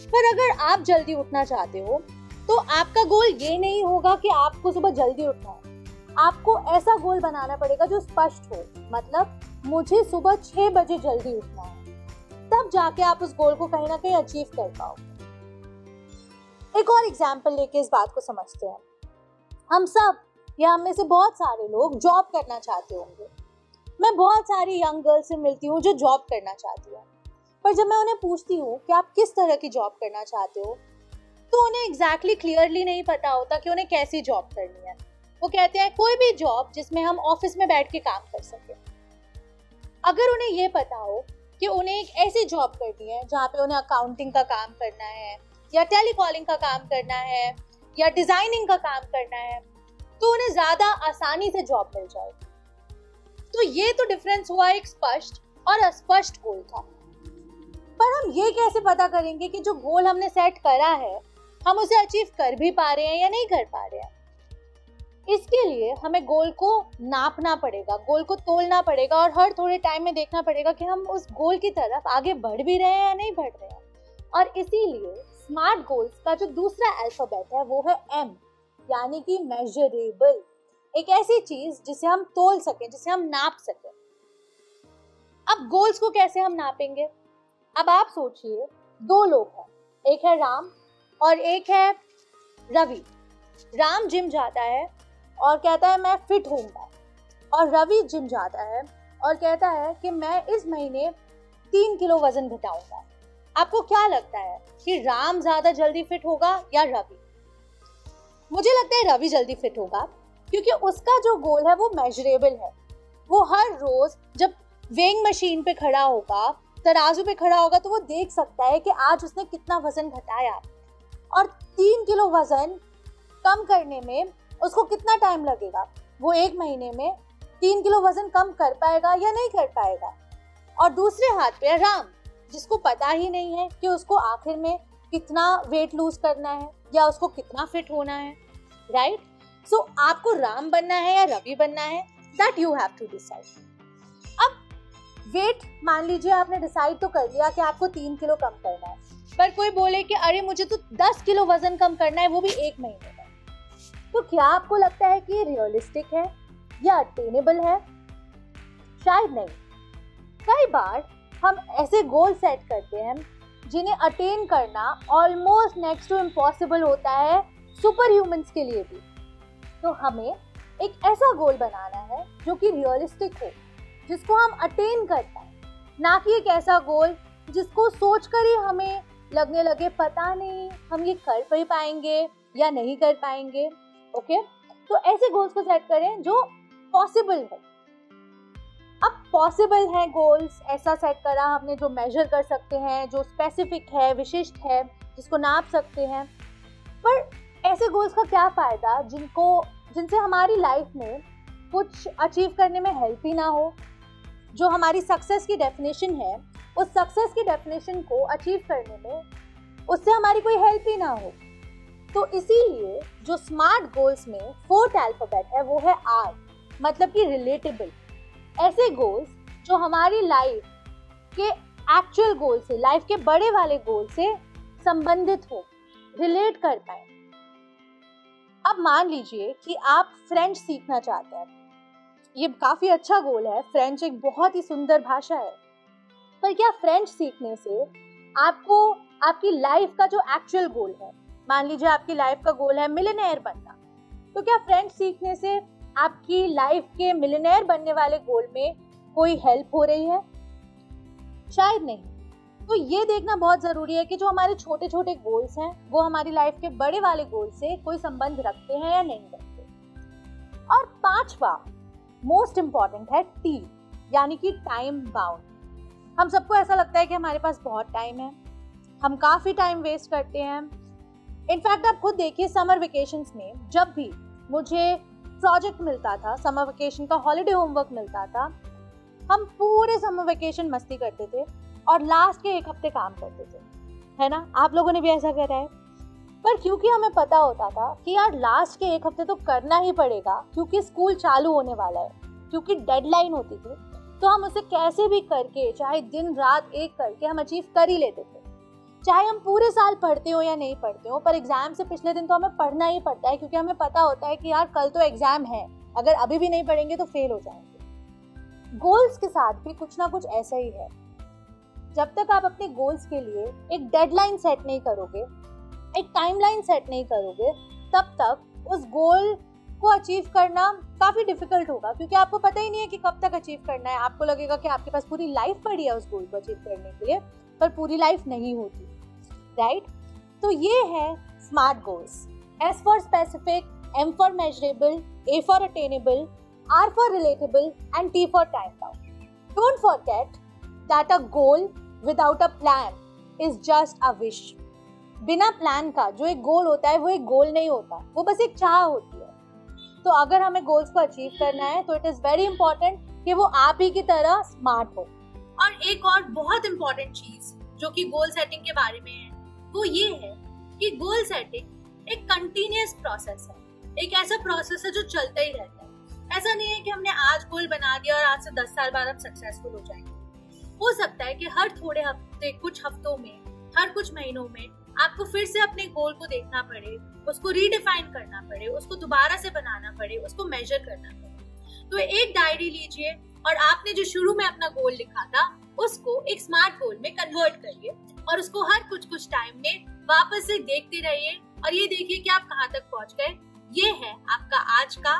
पर अगर आप जल्दी उठना चाहते हो तो आपका गोल ये नहीं होगा कि आपको सुबह जल्दी उठना है। आपको ऐसा गोल बनाना पड़ेगा जो स्पष्ट हो, मतलब मुझे सुबह 6 बजे जल्दी उठना है। तब जाके आप उस गोल को कहीं ना कहीं अचीव कर पाओगे। एक और एग्जाम्पल लेके इस बात को समझते हैं। हम सब या हम में से बहुत सारे लोग जॉब करना चाहते होंगे। मैं बहुत सारी यंग गर्ल्स से मिलती हूँ जो जॉब करना चाहती है, पर जब मैं उन्हें पूछती हूँ कि आप किस तरह की जॉब करना चाहते हो, तो तो उन्हें एग्जैक्टली क्लियरली नहीं पता होता कि उन्हें कैसी जॉब करनी है। वो कहते हैं कोई भी जॉब जिसमें हम ऑफिस में बैठ के काम कर सके। अगर उन्हें ये पता हो कि उन्हें एक ऐसी जॉब करनी है जहाँ पे उन्हें अकाउंटिंग का काम करना है या टेलीकॉलिंग का काम करना है या डिजाइनिंग का काम करना है, तो उन्हें ज्यादा आसानी से जॉब मिल जाएगी। तो ये तो डिफरेंस हुआ एक स्पष्ट और अस्पष्ट गोल का। पर हम ये कैसे पता करेंगे कि जो गोल हमने सेट करा है हम उसे अचीव कर भी पा रहे हैं या नहीं कर पा रहे हैं? इसके लिए हमें गोल को नापना पड़ेगा, गोल को तोलना पड़ेगा और हर थोड़े टाइम में देखना पड़ेगा कि हम उस गोल की तरफ आगे बढ़ भी रहे हैं या नहीं बढ़ रहे हैं। और इसीलिए स्मार्ट गोल्स का जो दूसरा अल्फाबेट है वो है M, यानी कि मेजरेबल। एक ऐसी चीज जिसे हम तोल सकें, जिसे हम नाप सकें। अब गोल्स को कैसे हम नापेंगे? अब आप सोचिए, दो लोग हैं, एक है राम और एक है रवि। राम जिम जाता है और कहता है मैं फिट होऊंगा, और रवि जिम जाता है और कहता है कि मैं इस महीने 3 किलो वजन घटाऊंगा। आपको क्या लगता है कि राम ज्यादा जल्दी फिट होगा या रवि? मुझे लगता है रवि जल्दी फिट होगा, क्योंकि उसका जो गोल है वो मेजरेबल है। वो हर रोज जब वेइंग मशीन पे खड़ा होगा, तराजू पे खड़ा होगा, तो वो देख सकता है कि आज उसने कितना वजन घटाया और 3 किलो वजन कम करने में उसको कितना टाइम लगेगा। वो 1 महीने में 3 किलो वजन कम कर पाएगा या नहीं कर पाएगा। और दूसरे हाथ पे राम, जिसको पता ही नहीं है कि उसको आखिर में कितना वेट लूज करना है या उसको कितना फिट होना है, राइट? सो आपको राम बनना है या रवि बनना है, that you have to decide. अब वेट, मान लीजिए आपने डिसाइड तो कर लिया कि आपको 3 किलो कम करना है, पर कोई बोले कि अरे मुझे तो 10 किलो वजन कम करना है, वो भी 1 महीने में, तो क्या आपको लगता है कि ये रियलिस्टिक है या अटेनेबल है? शायद नहीं। कई बार हम ऐसे गोल सेट करते हैं जिन्हें अटेन करना ऑलमोस्ट नेक्स्ट टू इम्पॉसिबल होता है सुपर ह्यूमंस के लिए भी। तो हमें एक ऐसा गोल बनाना है जो कि रियलिस्टिक हो, जिसको हम अटेन कर पाए, ना कि एक ऐसा गोल जिसको सोचकर ही हमें लगने लगे पता नहीं हम ये कर पाएंगे या नहीं कर पाएंगे। ओके, तो ऐसे गोल्स को सेट करें जो पॉसिबल है। अब पॉसिबल है गोल्स ऐसा सेट करा हमने जो मेजर कर सकते हैं, जो स्पेसिफिक है, विशिष्ट है, जिसको नाप सकते हैं। पर ऐसे गोल्स का क्या फायदा जिनसे हमारी लाइफ में कुछ अचीव करने में हेल्प ही ना हो। जो हमारी सक्सेस की डेफिनेशन है, उस सक्सेस की डेफिनेशन को अचीव करने में उससे हमारी कोई हेल्प ही ना हो। तो इसीलिए जो स्मार्ट गोल्स में 4th अल्फाबेट है वो है R, मतलब कि रिलेटेबल। ऐसे गोल्स जो हमारी लाइफ के एक्चुअल गोल से, लाइफ के बड़े वाले गोल से संबंधित हो, रिलेट कर पाए। अब मान लीजिए कि आप फ्रेंच सीखना चाहते हैं। ये काफी अच्छा गोल है, फ्रेंच एक बहुत ही सुंदर भाषा है। पर क्या फ्रेंच सीखने से आपको आपकी लाइफ का जो एक्चुअल गोल है, मान लीजिए आपकी लाइफ का गोल है मिलियनेयर बनना, तो क्या फ्रेंच सीखने से आपकी लाइफ के मिलियनेयर बनने वाले गोल में कोई हेल्प हो रही है? शायद नहीं। तो ये देखना बहुत जरूरी है कि जो हमारे छोटे छोटे गोल्स हैं वो हमारी लाइफ के बड़े वाले गोल से कोई संबंध रखते हैं या नहीं रखते। और 5वां मोस्ट इम्पॉर्टेंट है T, यानी कि टाइम बाउंड। हम सबको ऐसा लगता है कि हमारे पास बहुत टाइम है, हम काफी टाइम वेस्ट करते हैं। इनफैक्ट आप खुद देखिए, समर वेकेशंस में जब भी मुझे प्रोजेक्ट मिलता था, समर वेकेशन का हॉलिडे होमवर्क मिलता था, हम पूरे समर वेकेशन मस्ती करते थे और लास्ट के 1 हफ्ते काम करते थे, है ना? आप लोगों ने भी ऐसा करा है। पर क्योंकि हमें पता होता था कि यार लास्ट के 1 हफ्ते तो करना ही पड़ेगा, क्योंकि स्कूल चालू होने वाला है, क्योंकि डेडलाइन होती थी, तो हम उसे कैसे भी करके, चाहे दिन रात एक करके हम अचीव कर ही लेते थे। चाहे हम पूरे साल पढ़ते हो या नहीं पढ़ते हो, पर एग्जाम से पिछले दिन तो हमें पढ़ना ही पड़ता है, क्योंकि हमें पता होता है कि यार कल तो एग्जाम है, अगर अभी भी नहीं पढ़ेंगे तो फेल हो जाएंगे। गोल्स के साथ भी कुछ ना कुछ ऐसा ही है। जब तक आप अपने गोल्स के लिए एक डेडलाइन सेट नहीं करोगे, एक टाइमलाइन सेट नहीं करोगे, तब तक उस गोल को अचीव करना काफी डिफिकल्ट होगा, क्योंकि आपको पता ही नहीं है कि कब तक अचीव करना है। आपको लगेगा कि आपके पास पूरी लाइफ पड़ी है उस गोल को अचीव करने के लिए, पर पूरी लाइफ नहीं होती, राइट? तो ये है SMART goals. S for specific, M for measurable, A for attainable, R for relatable, and T for time bound. Don't forget that a goal without a plan is just a wish. बिना plan का जो एक गोल होता है वो एक गोल नहीं होता, वो बस एक चाह होती है। तो अगर हमें गोल्स को अचीव करना है तो इट इज वेरी इंपॉर्टेंट कि वो आप ही की तरह स्मार्ट हो। और एक और बहुत इंपॉर्टेंट चीज जो कि गोल सेटिंग के बारे में है वो ये है कि गोल सेटिंग एक कंटिन्यूअस प्रोसेस है, एक ऐसा प्रोसेस है जो चलता ही रहता है। ऐसा नहीं है कि हमने आज गोल बना दिया और आज से 10 साल बाद हम सक्सेसफुल हो जाएंगे। हो सकता है कि हर थोड़े हफ्ते, कुछ हफ्तों में, हर कुछ महीनों में आपको फिर से अपने गोल को देखना पड़े, उसको रीडिफाइन करना पड़े, उसको दोबारा से बनाना पड़े, उसको मेजर करना पड़े। तो एक डायरी लीजिए और आपने जो शुरू में अपना गोल लिखा था उसको एक स्मार्ट गोल में कन्वर्ट करिए और उसको हर कुछ टाइम में वापस से देखते रहिए और ये देखिए कि आप कहाँ तक पहुंच गए। ये है आपका आज का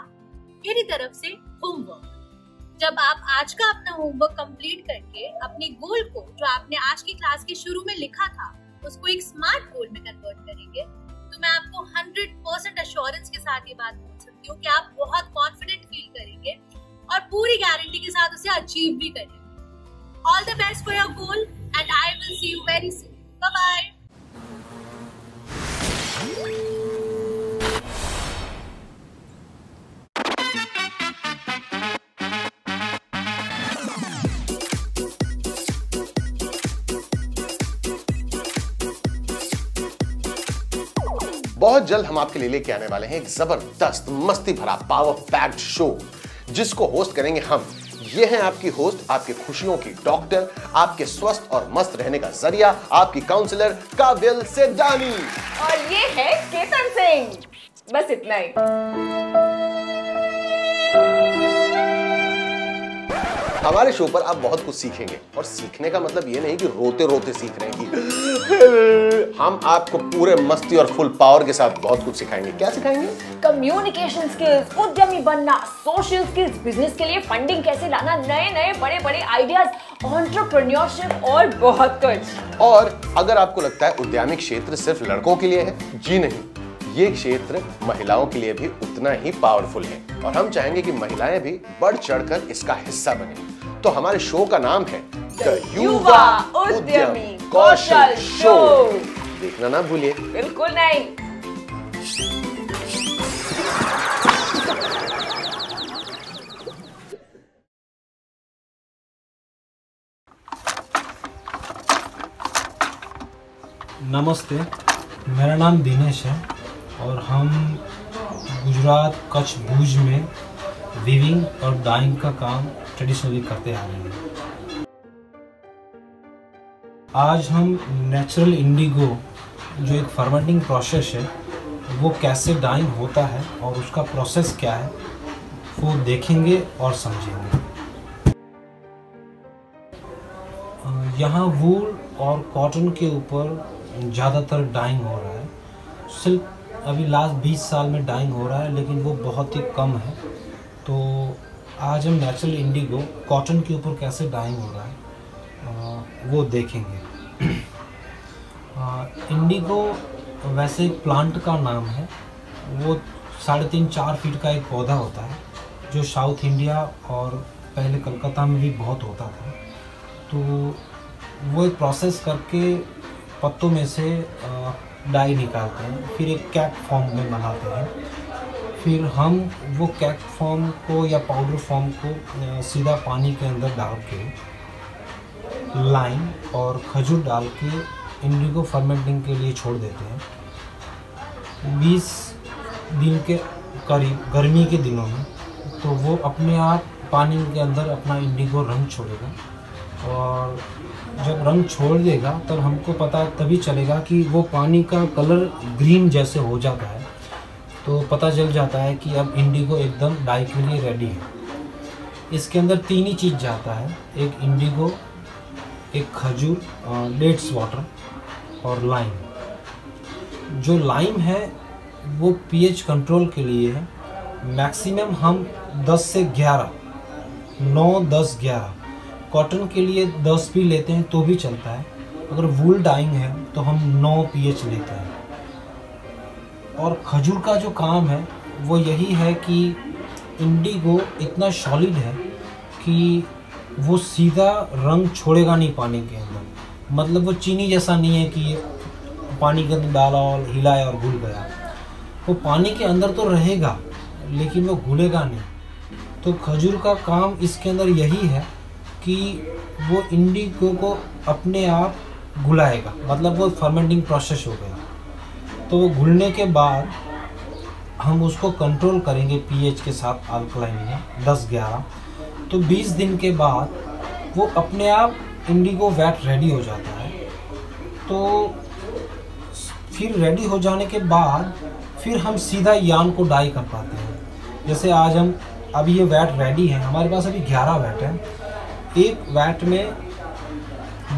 मेरी तरफ से होमवर्क। जब आप आज का अपना होमवर्क कंप्लीट करके अपने गोल को जो आपने आज की क्लास के शुरू में लिखा था उसको एक स्मार्ट गोल में कन्वर्ट करेंगे तो मैं आपको 100% एश्योरेंस के साथ ये बात बोल सकती हूँ कि आप बहुत कॉन्फिडेंट फील करेंगे और पूरी गारंटी के साथ उसे अचीव भी करेंगे। All the best for your goal and I will see you very soon. Bye bye. बहुत जल्द हम आपके लिए लेके आने वाले हैं एक जबरदस्त मस्ती भरा पावर पैक्ड शो जिसको होस्ट करेंगे हम। ये हैं आपकी होस्ट, आपके खुशियों की डॉक्टर, आपके स्वस्थ और मस्त रहने का जरिया, आपकी काउंसलर काबिल सेडानी। और ये है केतन सिंह। बस इतना ही। हमारे शो पर आप बहुत कुछ सीखेंगे और सीखने का मतलब ये नहीं कि रोते रोते सीख रहे हैं कि हम आपको पूरे मस्ती और फुल पावर के साथ बहुत कुछ सिखाएंगे। क्या सिखाएंगे? कम्युनिकेशन स्किल्स, उद्यमी बनना, सोशल स्किल्स, बिजनेस के लिए फंडिंग कैसे लाना, नए नए बड़े बड़े आइडियाज, एंटरप्रेन्योरशिप और बहुत कुछ। और अगर आपको लगता है उद्यमिक क्षेत्र सिर्फ लड़कों के लिए है, जी नहीं, ये क्षेत्र महिलाओं के लिए भी उतना ही पावरफुल है और हम चाहेंगे कि महिलाएं भी बढ़ चढ़कर इसका हिस्सा बने। तो हमारे शो का नाम है द युवा उद्यमी कौशल शो। देखना ना भूलिए। बिल्कुल नहीं। नमस्ते, मेरा नाम दिनेश है और हम गुजरात कच्छ भुज में वीविंग और डाइंग का काम ट्रेडिशनली करते आ रहे हैं। आज हम नेचुरल इंडिगो जो एक फर्मेंटिंग प्रोसेस है वो कैसे डाइंग होता है और उसका प्रोसेस क्या है वो देखेंगे और समझेंगे। यहाँ वूल और कॉटन के ऊपर ज़्यादातर डाइंग हो रहा है। सिर्फ अभी लास्ट 20 साल में डाइंग हो रहा है लेकिन वो बहुत ही कम है। तो आज हम नेचुरल इंडिगो कॉटन के ऊपर कैसे डाइंग हो रहा है वो देखेंगे। इंडिगो वैसे एक प्लांट का नाम है। वो 3.5-4 फीट का एक पौधा होता है जो साउथ इंडिया और पहले कलकत्ता में भी बहुत होता था। तो वो एक प्रोसेस करके पत्तों में से डाई निकालते हैं, फिर एक कैप फॉर्म में बनाते हैं। फिर हम वो कैप फॉर्म को या पाउडर फॉर्म को सीधा पानी के अंदर डाल के लाइम और खजूर डाल के इंडिगो फर्मेंटिंग के लिए छोड़ देते हैं 20 दिन के करीब, गर्मी के दिनों में। तो वो अपने आप पानी के अंदर अपना इंडिगो रंग छोड़ेगा और जब रंग छोड़ देगा तब हमको पता तभी चलेगा कि वो पानी का कलर ग्रीन जैसे हो जाता है। तो पता चल जाता है कि अब इंडिगो एकदम डाई के लिए रेडी है। इसके अंदर 3 ही चीज़ जाता है, एक इंडिगो, एक खजूर, डेट्स वाटर और लाइम। जो लाइम है वो पीएच कंट्रोल के लिए है। मैक्सिमम हम 10 से 11, 9, 10, 11। कॉटन के लिए 10 भी लेते हैं तो भी चलता है। अगर वूल डाइंग है तो हम 9 पीएच लेते हैं। और खजूर का जो काम है वो यही है कि इंडिगो इतना सॉलिड है कि वो सीधा रंग छोड़ेगा नहीं पानी के अंदर। मतलब वो चीनी जैसा नहीं है कि पानी के अंदर डाला और हिलाया और घुल गया। वो पानी के अंदर तो रहेगा लेकिन वो घुलेगा नहीं। तो खजूर का काम इसके अंदर यही है कि वो इंडिगो को अपने आप घुलाएगा, मतलब वो फर्मेंटिंग प्रोसेस हो गया। तो वो घुलने के बाद हम उसको कंट्रोल करेंगे पीएच के साथ अल्कलाइन में 10-11। तो 20 दिन के बाद वो अपने आप इंडिगो वैट रेडी हो जाता है। तो फिर रेडी हो जाने के बाद फिर हम सीधा यार्न को डाई कर पाते हैं। जैसे आज हम अभी ये वैट रेडी है, हमारे पास अभी 11 वैट है। एक वैट में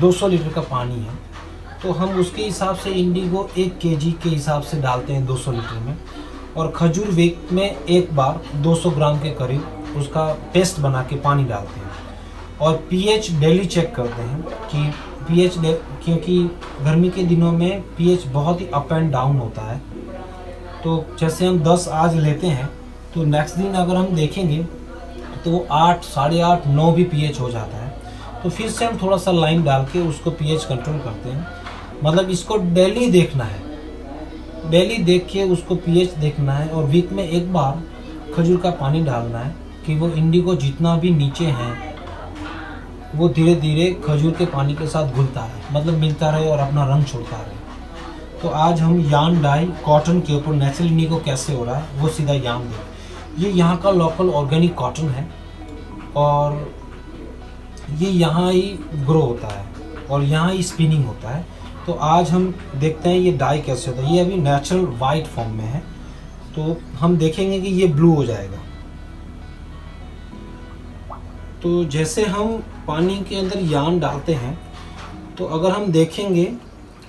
200 लीटर का पानी है, तो हम उसके हिसाब से इंडिगो 1 केजी के हिसाब से डालते हैं 200 लीटर में। और खजूर वीक में एक बार 200 ग्राम के करीब उसका पेस्ट बना के पानी डालते हैं। और पीएच डेली चेक करते हैं कि पीएच, क्योंकि गर्मी के दिनों में पीएच बहुत ही अप एंड डाउन होता है। तो जैसे हम 10 आज लेते हैं तो नेक्स्ट दिन अगर हम देखेंगे तो वो 8, 8.5, 9 भी पीएच हो जाता है। तो फिर से हम थोड़ा सा लाइम डाल के उसको पीएच कंट्रोल करते हैं। मतलब इसको डेली देखना है, डेली देख के उसको पीएच देखना है। और वीक में एक बार खजूर का पानी डालना है कि वो इंडिगो जितना भी नीचे है वो धीरे धीरे खजूर के पानी के साथ घुलता है, मतलब मिलता रहे और अपना रंग छोड़ता रहे। तो आज हम यार्न डाई कॉटन के ऊपर नेचुरल इंडिगो कैसे हो रहा है वो सीधा यार्न दें। ये यहाँ का लोकल ऑर्गेनिक कॉटन है और ये यहाँ ही ग्रो होता है और यहाँ ही स्पिनिंग होता है। तो आज हम देखते हैं ये डाई कैसे होता है। ये अभी नेचुरल वाइट फॉर्म में है, तो हम देखेंगे कि ये ब्लू हो जाएगा। तो जैसे हम पानी के अंदर यार्न डालते हैं तो अगर हम देखेंगे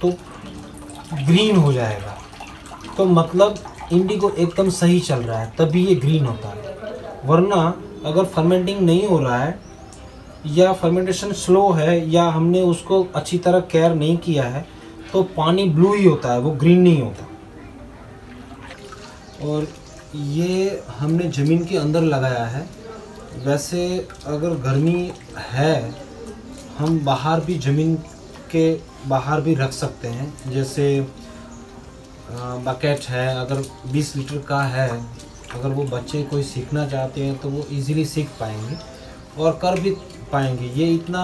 तो ग्रीन हो जाएगा, तो मतलब इंडिगो एकदम सही चल रहा है, तभी ये ग्रीन होता है। वरना अगर फर्मेंटिंग नहीं हो रहा है या फर्मेंटेशन स्लो है या हमने उसको अच्छी तरह केयर नहीं किया है तो पानी ब्लू ही होता है, वो ग्रीन नहीं होता। और ये हमने ज़मीन के अंदर लगाया है। वैसे अगर गर्मी है हम बाहर भी, ज़मीन के बाहर भी रख सकते हैं। जैसे बकेट है, अगर 20 लीटर का है, अगर वो बच्चे कोई सीखना चाहते हैं तो वो इजीली सीख पाएंगे और कर भी पाएंगे। ये इतना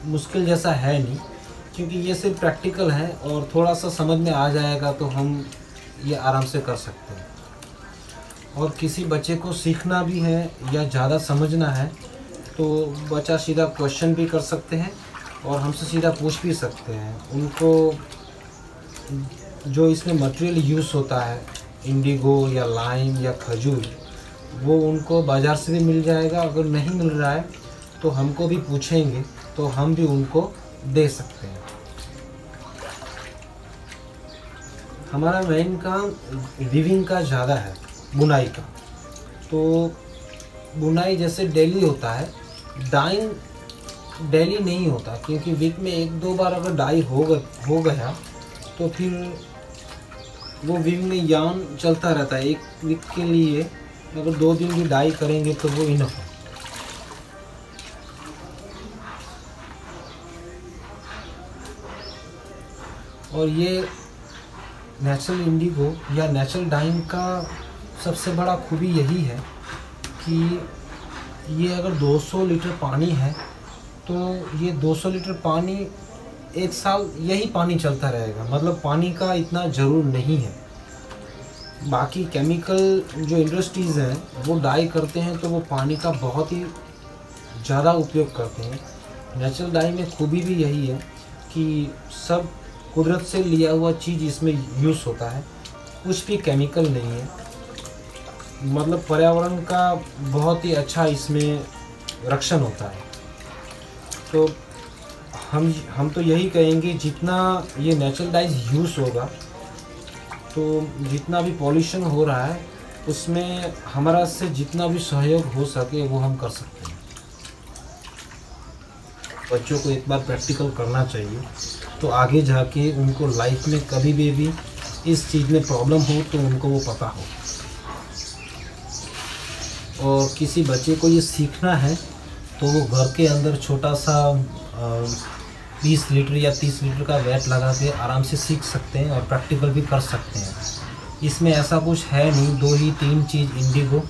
मुश्किल जैसा है नहीं, क्योंकि ये सिर्फ प्रैक्टिकल है और थोड़ा सा समझ में आ जाएगा तो हम ये आराम से कर सकते हैं। और किसी बच्चे को सीखना भी है या ज़्यादा समझना है तो बच्चा सीधा क्वेश्चन भी कर सकते हैं और हमसे सीधा पूछ भी सकते हैं। उनको जो इसमें मटेरियल यूज़ होता है, इंडिगो या लाइम या खजूर, वो उनको बाज़ार से भी मिल जाएगा। अगर नहीं मिल रहा है तो हमको भी पूछेंगे तो हम भी उनको दे सकते हैं। हमारा मेन काम वीविंग का ज़्यादा है, बुनाई का। तो बुनाई जैसे डेली होता है, डाइंग डेली नहीं होता, क्योंकि वीक में 1-2 बार अगर डाई हो गया तो फिर वो वीक में यार्न चलता रहता है। एक वीक के लिए अगर 2 दिन भी डाई करेंगे तो वो इनफ है। और ये नेचुरल इंडिगो या नेचुरल डाइंग का सबसे बड़ा खूबी यही है कि ये अगर 200 लीटर पानी है तो ये 200 लीटर पानी 1 साल यही पानी चलता रहेगा। मतलब पानी का इतना ज़रूर नहीं है। बाकी केमिकल जो इंडस्ट्रीज़ हैं वो डाई करते हैं तो वो पानी का बहुत ही ज़्यादा उपयोग करते हैं। नेचुरल डाई में खूबी भी यही है कि सब कुदरत से लिया हुआ चीज़ इसमें यूज़ होता है, कुछ भी केमिकल नहीं है। मतलब पर्यावरण का बहुत ही अच्छा इसमें रक्षण होता है। तो हम तो यही कहेंगे जितना ये नेचुरल डाइज यूज़ होगा तो जितना भी पॉल्यूशन हो रहा है उसमें हमारा से जितना भी सहयोग हो सके वो हम कर सकते हैं। बच्चों को एक बार प्रैक्टिकल करना चाहिए तो आगे जाके उनको लाइफ में कभी भी इस चीज़ में प्रॉब्लम हो तो उनको वो पता हो। और किसी बच्चे को ये सीखना है तो वो घर के अंदर छोटा सा 20 लीटर या 30 लीटर का वेट लगा के आराम से सीख सकते हैं और प्रैक्टिकल भी कर सकते हैं। इसमें ऐसा कुछ है नहीं, 2 ही 3 चीज़, इंडिगो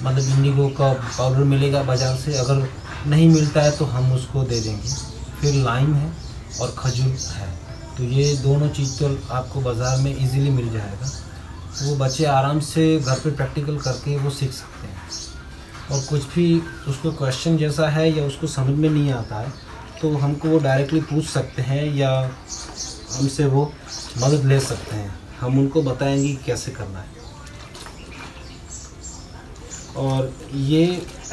मतलब इंडिगो का पाउडर मिलेगा बाज़ार से, अगर नहीं मिलता है तो हम उसको दे देंगे, फिर लाइम है और खजूर है, तो ये दोनों चीज़ तो आपको बाज़ार में इजीली मिल जाएगा। वो बच्चे आराम से घर पे प्रैक्टिकल करके वो सीख सकते हैं। और कुछ भी उसको क्वेश्चन जैसा है या उसको समझ में नहीं आता है तो हमको वो डायरेक्टली पूछ सकते हैं या हमसे वो मदद ले सकते हैं, हम उनको बताएंगे कैसे करना है। और ये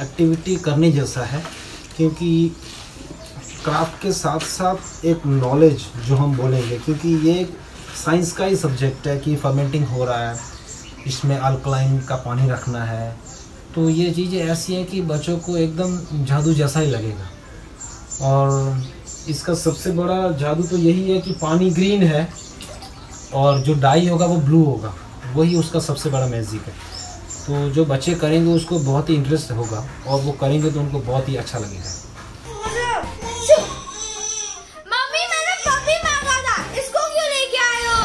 एक्टिविटी करने जैसा है क्योंकि क्राफ्ट के साथ साथ एक नॉलेज जो हम बोलेंगे, क्योंकि ये साइंस का ही सब्जेक्ट है कि फर्मेंटिंग हो रहा है, इसमें अल्कलाइन का पानी रखना है, तो ये चीज़ें ऐसी हैं कि बच्चों को एकदम जादू जैसा ही लगेगा। और इसका सबसे बड़ा जादू तो यही है कि पानी ग्रीन है और जो डाई होगा वो ब्लू होगा, वही उसका सबसे बड़ा मैजिक है। तो जो बच्चे करेंगे उसको बहुत ही इंटरेस्ट होगा और वो करेंगे तो उनको बहुत ही अच्छा लगेगा। मम्मी मैंने पपी मांगा था, इसको क्यों लेके आए हो?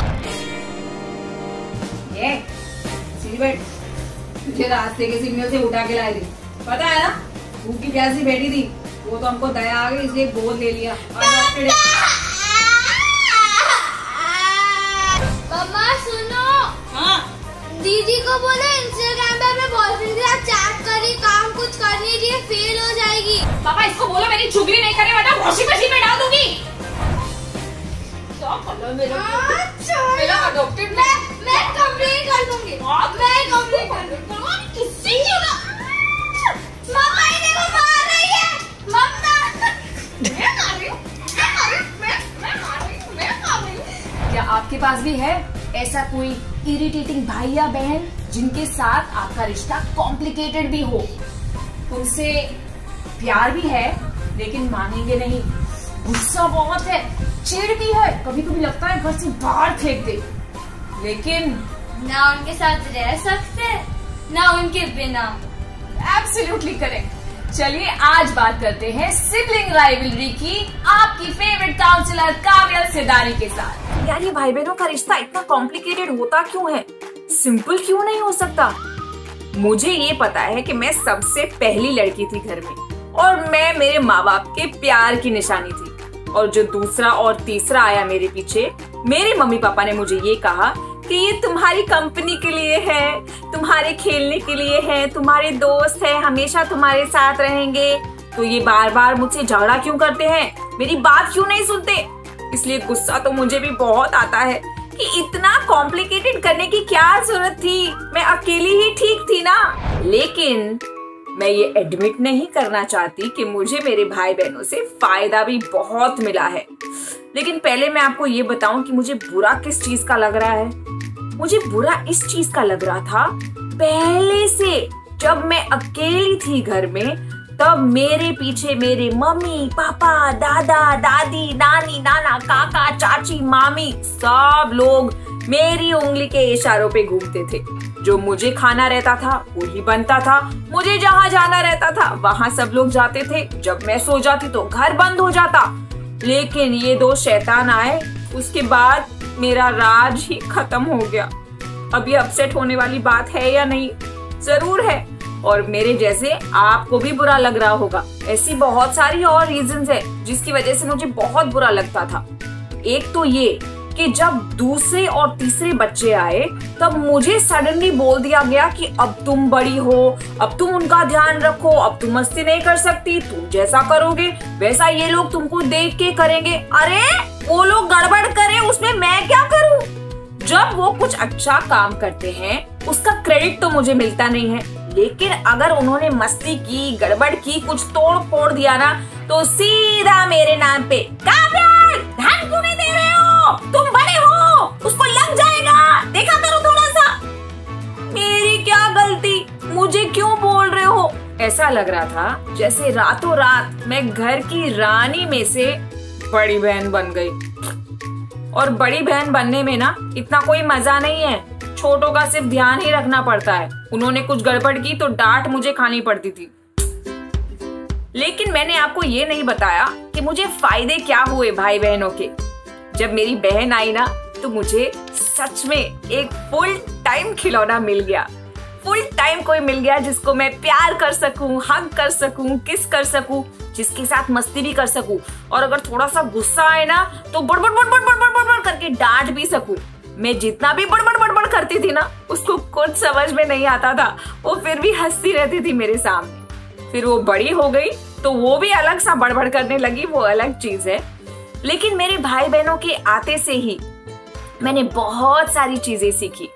ये सीधी बैठ, तुझे रास्ते के सिग्नल से उठा के लाए थे, पता है ना? भूखी प्यासी बैठी थी, वो तो हमको दया आ गई इसलिए गोद ले लिया। मम्मा सुनो। हाँ दीदी को बोले इंस्टाग्राम पे अपने बॉयफ्रेंड के साथ चैट करी, काम कुछ करनी चाहिए, फेल हो जाएगी। पापा इसको बोलो मेरी चुगली नहीं करे वरना वॉशिंग मशीन में डाल दूंगी। क्या कलर मेरा अडॉप्टेड मैं कंप्लेंट कर दूंगी, मैं कंप्लेंट कर दूंगी। किससे क्यों ना? मम्मा ये देखो मार रही है, मम्मा। मैं मार रही हूँ। क्या आपके पास भी है ऐसा कोई इरिटेटिंग भाई या बहन जिनके साथ आपका रिश्ता कॉम्प्लिकेटेड भी हो, उनसे प्यार भी है लेकिन मानेंगे नहीं, गुस्सा बहुत है, चिढ़ भी है, कभी कभी लगता है घर से बाहर फेंक दे, लेकिन ना उनके साथ रह सकते ना उनके बिना। Absolutely correct. चलिए आज बात करते हैं सिबलिंग राइवलरी की आपकी फेवरेट काउंसलर काव्या सिदारी के साथ। यार ये भाई बहनों का रिश्ता इतना कॉम्प्लिकेटेड होता क्यों है? सिंपल क्यों नहीं हो सकता? मुझे ये पता है कि मैं सबसे पहली लड़की थी घर में और मैं मेरे माँ बाप के प्यार की निशानी थी, और जो दूसरा और तीसरा आया मेरे पीछे, मेरे मम्मी पापा ने मुझे ये कहा कि ये तुम्हारी कंपनी के लिए है, तुम्हारे खेलने के लिए है, तुम्हारे दोस्त है, हमेशा तुम्हारे साथ रहेंगे। तो ये बार बार मुझसे झगड़ा क्यों करते हैं, मेरी बात क्यों नहीं सुनते? इसलिए गुस्सा तो मुझे भी बहुत आता है कि इतना कॉम्प्लिकेटेड करने की क्या जरूरत थी, मैं अकेली ही ठीक थी ना। लेकिन मैं ये एडमिट नहीं करना चाहती कि मुझे मेरे भाई बहनों से फायदा भी बहुत मिला है। लेकिन पहले मैं आपको ये बताऊं कि मुझे बुरा किस चीज का लग रहा है। मुझे बुरा इस चीज का लग रहा था पहले से, जब मैं अकेली थी घर में, तब मेरे पीछे मेरे मम्मी पापा, दादा दादी, नानी नाना, काका चाची, मामी, सब लोग मेरी उंगली के इशारों पे घूमते थे। जो मुझे खाना रहता था वही बनता था, मुझे जहाँ जाना रहता था वहाँ सब लोग जाते थे, जब मैं सो जाती तो घर बंद हो जाता। लेकिन ये 2 शैतान आए, उसके बाद मेरा राज ही खत्म हो गया। अब ये अपसेट होने वाली बात है या नहीं? जरूर है, और मेरे जैसे आपको भी बुरा लग रहा होगा। ऐसी बहुत सारी और रीजंस है जिसकी वजह से मुझे बहुत बुरा लगता था। एक तो ये कि जब दूसरे और तीसरे बच्चे आए तब मुझे सडनली बोल दिया गया कि अब तुम बड़ी हो, अब तुम उनका ध्यान रखो, अब तुम मस्ती नहीं कर सकती, तुम जैसा करोगे वैसा ये लोग तुमको देख के करेंगे। अरे वो लोग गड़बड़ करें उसमें मैं क्या करूं? जब वो कुछ अच्छा काम करते हैं उसका क्रेडिट तो मुझे मिलता नहीं है, लेकिन अगर उन्होंने मस्ती की, गड़बड़ की, कुछ तोड़ फोड़ दिया ना, तो सीधा मेरे नाम पे काव्या ध्यान क्यों नहीं दे रहे हो, तुम बड़े हो, उसको लग जाएगा, देखा करो थोड़ा सा। मेरी क्या गलती, मुझे क्यों बोल रहे हो? ऐसा लग रहा था जैसे रातों रात मैं घर की रानी में से बड़ी बहन बन गई। और बड़ी बहन बनने में ना इतना कोई मजा नहीं है, छोटों का सिर्फ ध्यान ही रखना पड़ता है। उन्होंने कुछ गड़बड़ की तो डांट मुझे खानी पड़ती थी। लेकिन मैंने आपको ये नहीं बताया कि मुझे फायदे क्या हुए भाई बहनों के। जब मेरी बहन आई ना तो मुझे सच में एक फुल टाइम खिलौना मिल गया। फुल टाइम कोई मिल गया जिसको मैं प्यार कर सकूं, हग कर सकूं, किस कर सकूं, जिसके साथ मस्ती भी कर सकूं, और अगर थोड़ा सा गुस्सा आए ना तो बड़बड़ बड़बड़ बड़बड़ बड़बड़ करके डांट भी सकूं। मैं जितना भी बड़बड़ बड़बड़ करती थी ना उसको कुछ समझ में नहीं आता था, वो फिर भी हंसती रहती थी मेरे सामने। फिर वो बड़ी हो गई तो वो भी अलग सा बड़बड़ करने लगी, वो अलग चीज है। लेकिन मेरे भाई बहनों के आते से ही मैंने बहुत सारी चीजें सीखी।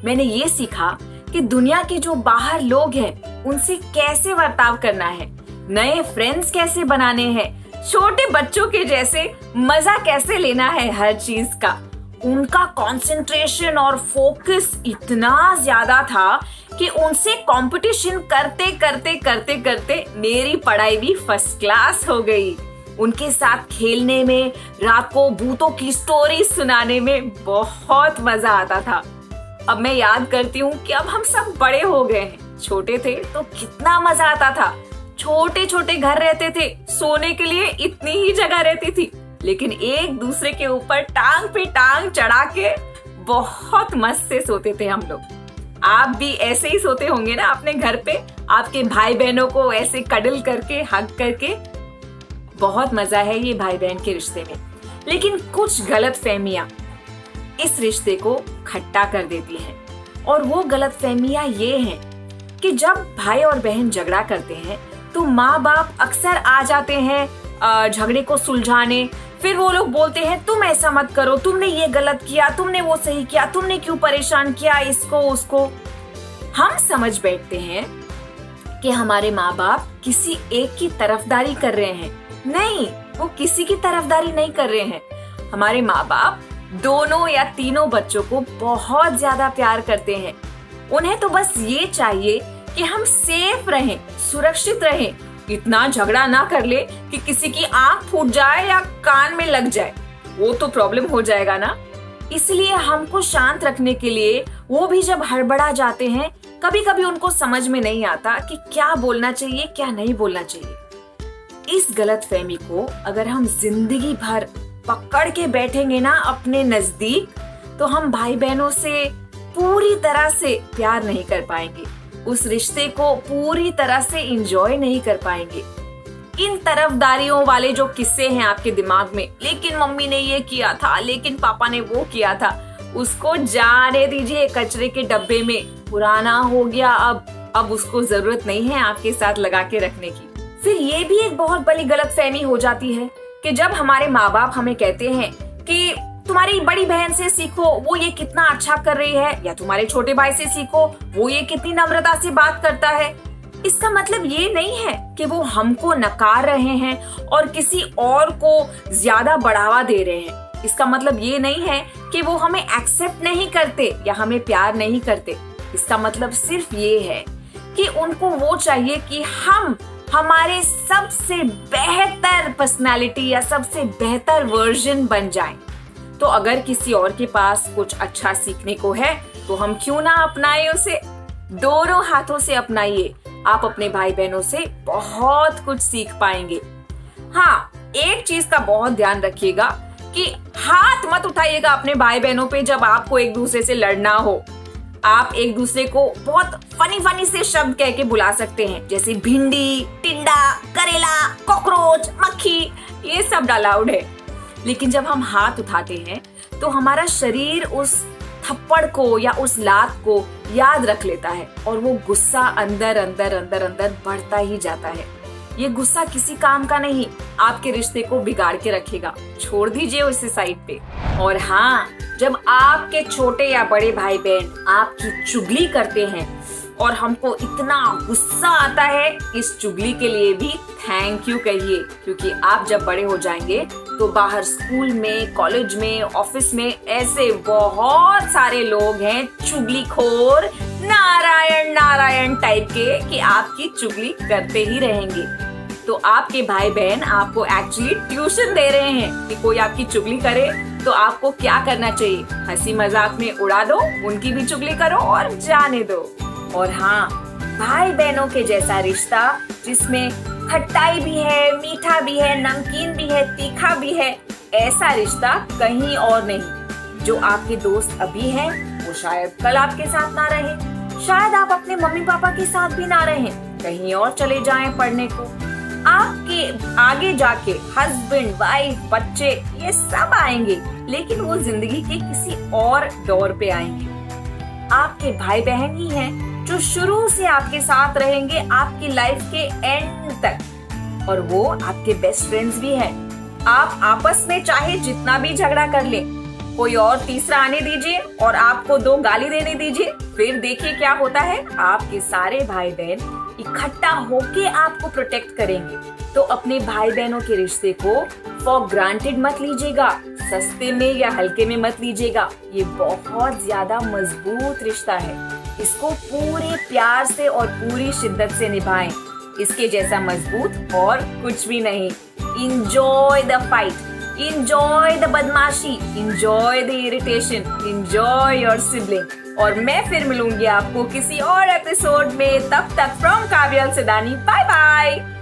मैंने ये सीखा कि दुनिया के जो बाहर लोग हैं उनसे कैसे बर्ताव करना है, नए फ्रेंड्स कैसे बनाने हैं, छोटे बच्चों के जैसे मजा कैसे लेना है हर चीज का। उनका कंसंट्रेशन और फोकस इतना ज्यादा था कि उनसे कंपटीशन करते करते करते करते मेरी पढ़ाई भी फर्स्ट क्लास हो गई। उनके साथ खेलने में, रात को भूतों की स्टोरी सुनाने में बहुत मजा आता था। अब मैं याद करती हूँ कि अब हम सब बड़े हो गए हैं, छोटे थे तो कितना मजा आता था। छोटे छोटे घर रहते थे, सोने के लिए इतनी ही जगह रहती थी, लेकिन एक दूसरे के ऊपर टांग पे टांग चढ़ा के बहुत मस्त से सोते थे हम लोग। आप भी ऐसे ही सोते होंगे ना अपने घर पे, आपके भाई बहनों को ऐसे कडल करके, हग करके। बहुत मजा है ये भाई बहन के रिश्ते में। लेकिन कुछ गलत फहमियां इस रिश्ते को खट्टा कर देती हैं, और वो गलत फहमियां ये हैं कि जब भाई और बहन झगड़ा करते हैं तो माँ बाप अक्सर आ जाते हैं झगड़े को सुलझाने। फिर वो लोग बोलते हैं तुम ऐसा मत करो, तुमने ये गलत किया, तुमने वो सही किया, तुमने क्यों परेशान किया इसको उसको। हम समझ बैठते हैं कि हमारे माँ बाप किसी एक की तरफदारी कर रहे हैं। नहीं, वो किसी की तरफदारी नहीं कर रहे हैं। हमारे माँ बाप दोनों या तीनों बच्चों को बहुत ज्यादा प्यार करते हैं। उन्हें तो बस ये चाहिए कि हम सेफ रहें, सुरक्षित रहें, इतना झगड़ा ना कर ले कि किसी की आंख फूट जाए या कान में लग जाए, वो तो प्रॉब्लम हो जाएगा ना। इसलिए हमको शांत रखने के लिए वो भी जब हड़बड़ा जाते हैं, कभी कभी उनको समझ में नहीं आता कि क्या बोलना चाहिए, क्या नहीं बोलना चाहिए। इस गलतफहमी को अगर हम जिंदगी भर पकड़ के बैठेंगे ना अपने नजदीक, तो हम भाई बहनों से पूरी तरह से प्यार नहीं कर पाएंगे, उस रिश्ते को पूरी तरह से एंजॉय नहीं कर पाएंगे। इन तरफदारियों वाले जो किस्से हैं आपके दिमाग में, लेकिन मम्मी ने ये किया था, लेकिन पापा ने वो किया था, उसको जाने दीजिए कचरे के डब्बे में। पुराना हो गया, अब उसको जरूरत नहीं है आपके साथ लगा के रखने की। फिर ये भी एक बहुत बड़ी गलतफहमी हो जाती है कि जब हमारे माँ बाप हमें कहते हैं कि तुम्हारी बड़ी बहन से सीखो, वो ये कितना अच्छा कर रही है, या तुम्हारे छोटे भाई से सीखो, वो ये कितनी नम्रता से बात करता है। इसका मतलब ये नहीं है कि वो हमको नकार रहे हैं और किसी और को ज्यादा बढ़ावा दे रहे हैं। इसका मतलब ये नहीं है कि वो हमें एक्सेप्ट नहीं करते या हमें प्यार नहीं करते। इसका मतलब सिर्फ ये है कि उनको वो चाहिए कि हम हमारे सबसे बेहतर पर्सनालिटी या सबसे बेहतर वर्जन बन जाएं। तो अगर किसी और के पास कुछ अच्छा सीखने को है तो हम क्यों ना अपनाएं उसे। दोनों हाथों से अपनाइए, आप अपने भाई बहनों से बहुत कुछ सीख पाएंगे। हाँ, एक चीज का बहुत ध्यान रखिएगा कि हाथ मत उठाइएगा अपने भाई बहनों पे जब आपको एक दूसरे से लड़ना हो। आप एक दूसरे को बहुत फनी से शब्द कह के बुला सकते हैं, जैसे भिंडी, टिंडा, करेला, कॉकरोच, मक्खी, ये सब अलाउड है। लेकिन जब हम हाथ उठाते हैं तो हमारा शरीर उस थप्पड़ को या उस लात को याद रख लेता है और वो गुस्सा अंदर अंदर अंदर अंदर बढ़ता ही जाता है। ये गुस्सा किसी काम का नहीं, आपके रिश्ते को बिगाड़ के रखेगा। छोड़ दीजिए उसे साइड पे। और हाँ, जब आपके छोटे या बड़े भाई बहन आपकी चुगली करते हैं और हमको इतना गुस्सा आता है, इस चुगली के लिए भी थैंक यू कहिए, क्योंकि आप जब बड़े हो जाएंगे तो बाहर स्कूल में, कॉलेज में, ऑफिस में ऐसे बहुत सारे लोग हैं चुगलीखोर, नारायण नारायण टाइप के, कि आपकी चुगली करते ही रहेंगे। तो आपके भाई बहन आपको एक्चुअली ट्यूशन दे रहे हैं कि कोई आपकी चुगली करे तो आपको क्या करना चाहिए? हंसी मजाक में उड़ा दो, उनकी भी चुगली करो और जाने दो। और हाँ, भाई बहनों के जैसा रिश्ता जिसमें खट्टाई भी है, मीठा भी है, नमकीन भी है, तीखा भी है, ऐसा रिश्ता कहीं और नहीं। जो आपके दोस्त अभी हैं, वो शायद कल आपके साथ ना रहे, शायद आप अपने मम्मी पापा के साथ भी ना रहें, कहीं और चले जाएं पढ़ने को। आपके आगे जाके हस्बैंड, वाइफ, बच्चे ये सब आएंगे, लेकिन वो जिंदगी के किसी और दौर पे आएंगे। आपके भाई बहन ही हैं जो शुरू से आपके साथ रहेंगे आपकी लाइफ के एंड तक, और वो आपके बेस्ट फ्रेंड्स भी हैं। आप आपस में चाहे जितना भी झगड़ा कर लें, कोई और तीसरा आने दीजिए और आपको 2 गाली देने दीजिए, फिर देखिए क्या होता है। आपके सारे भाई बहन इकट्ठा होके आपको प्रोटेक्ट करेंगे। तो अपने भाई बहनों के रिश्ते को फॉर ग्रांटेड मत लीजिएगा, सस्ते में या हल्के में मत लीजिएगा। ये बहुत ज्यादा मजबूत रिश्ता है, इसको पूरे प्यार से और पूरी शिद्दत से निभाएं। इसके जैसा मजबूत और कुछ भी नहीं। Enjoy the fight, enjoy the बदमाशी, enjoy the irritation, enjoy your sibling। और मैं फिर मिलूंगी आपको किसी और एपिसोड में। तब तक फ्रॉम काव्या सिदानी, बाय बाय।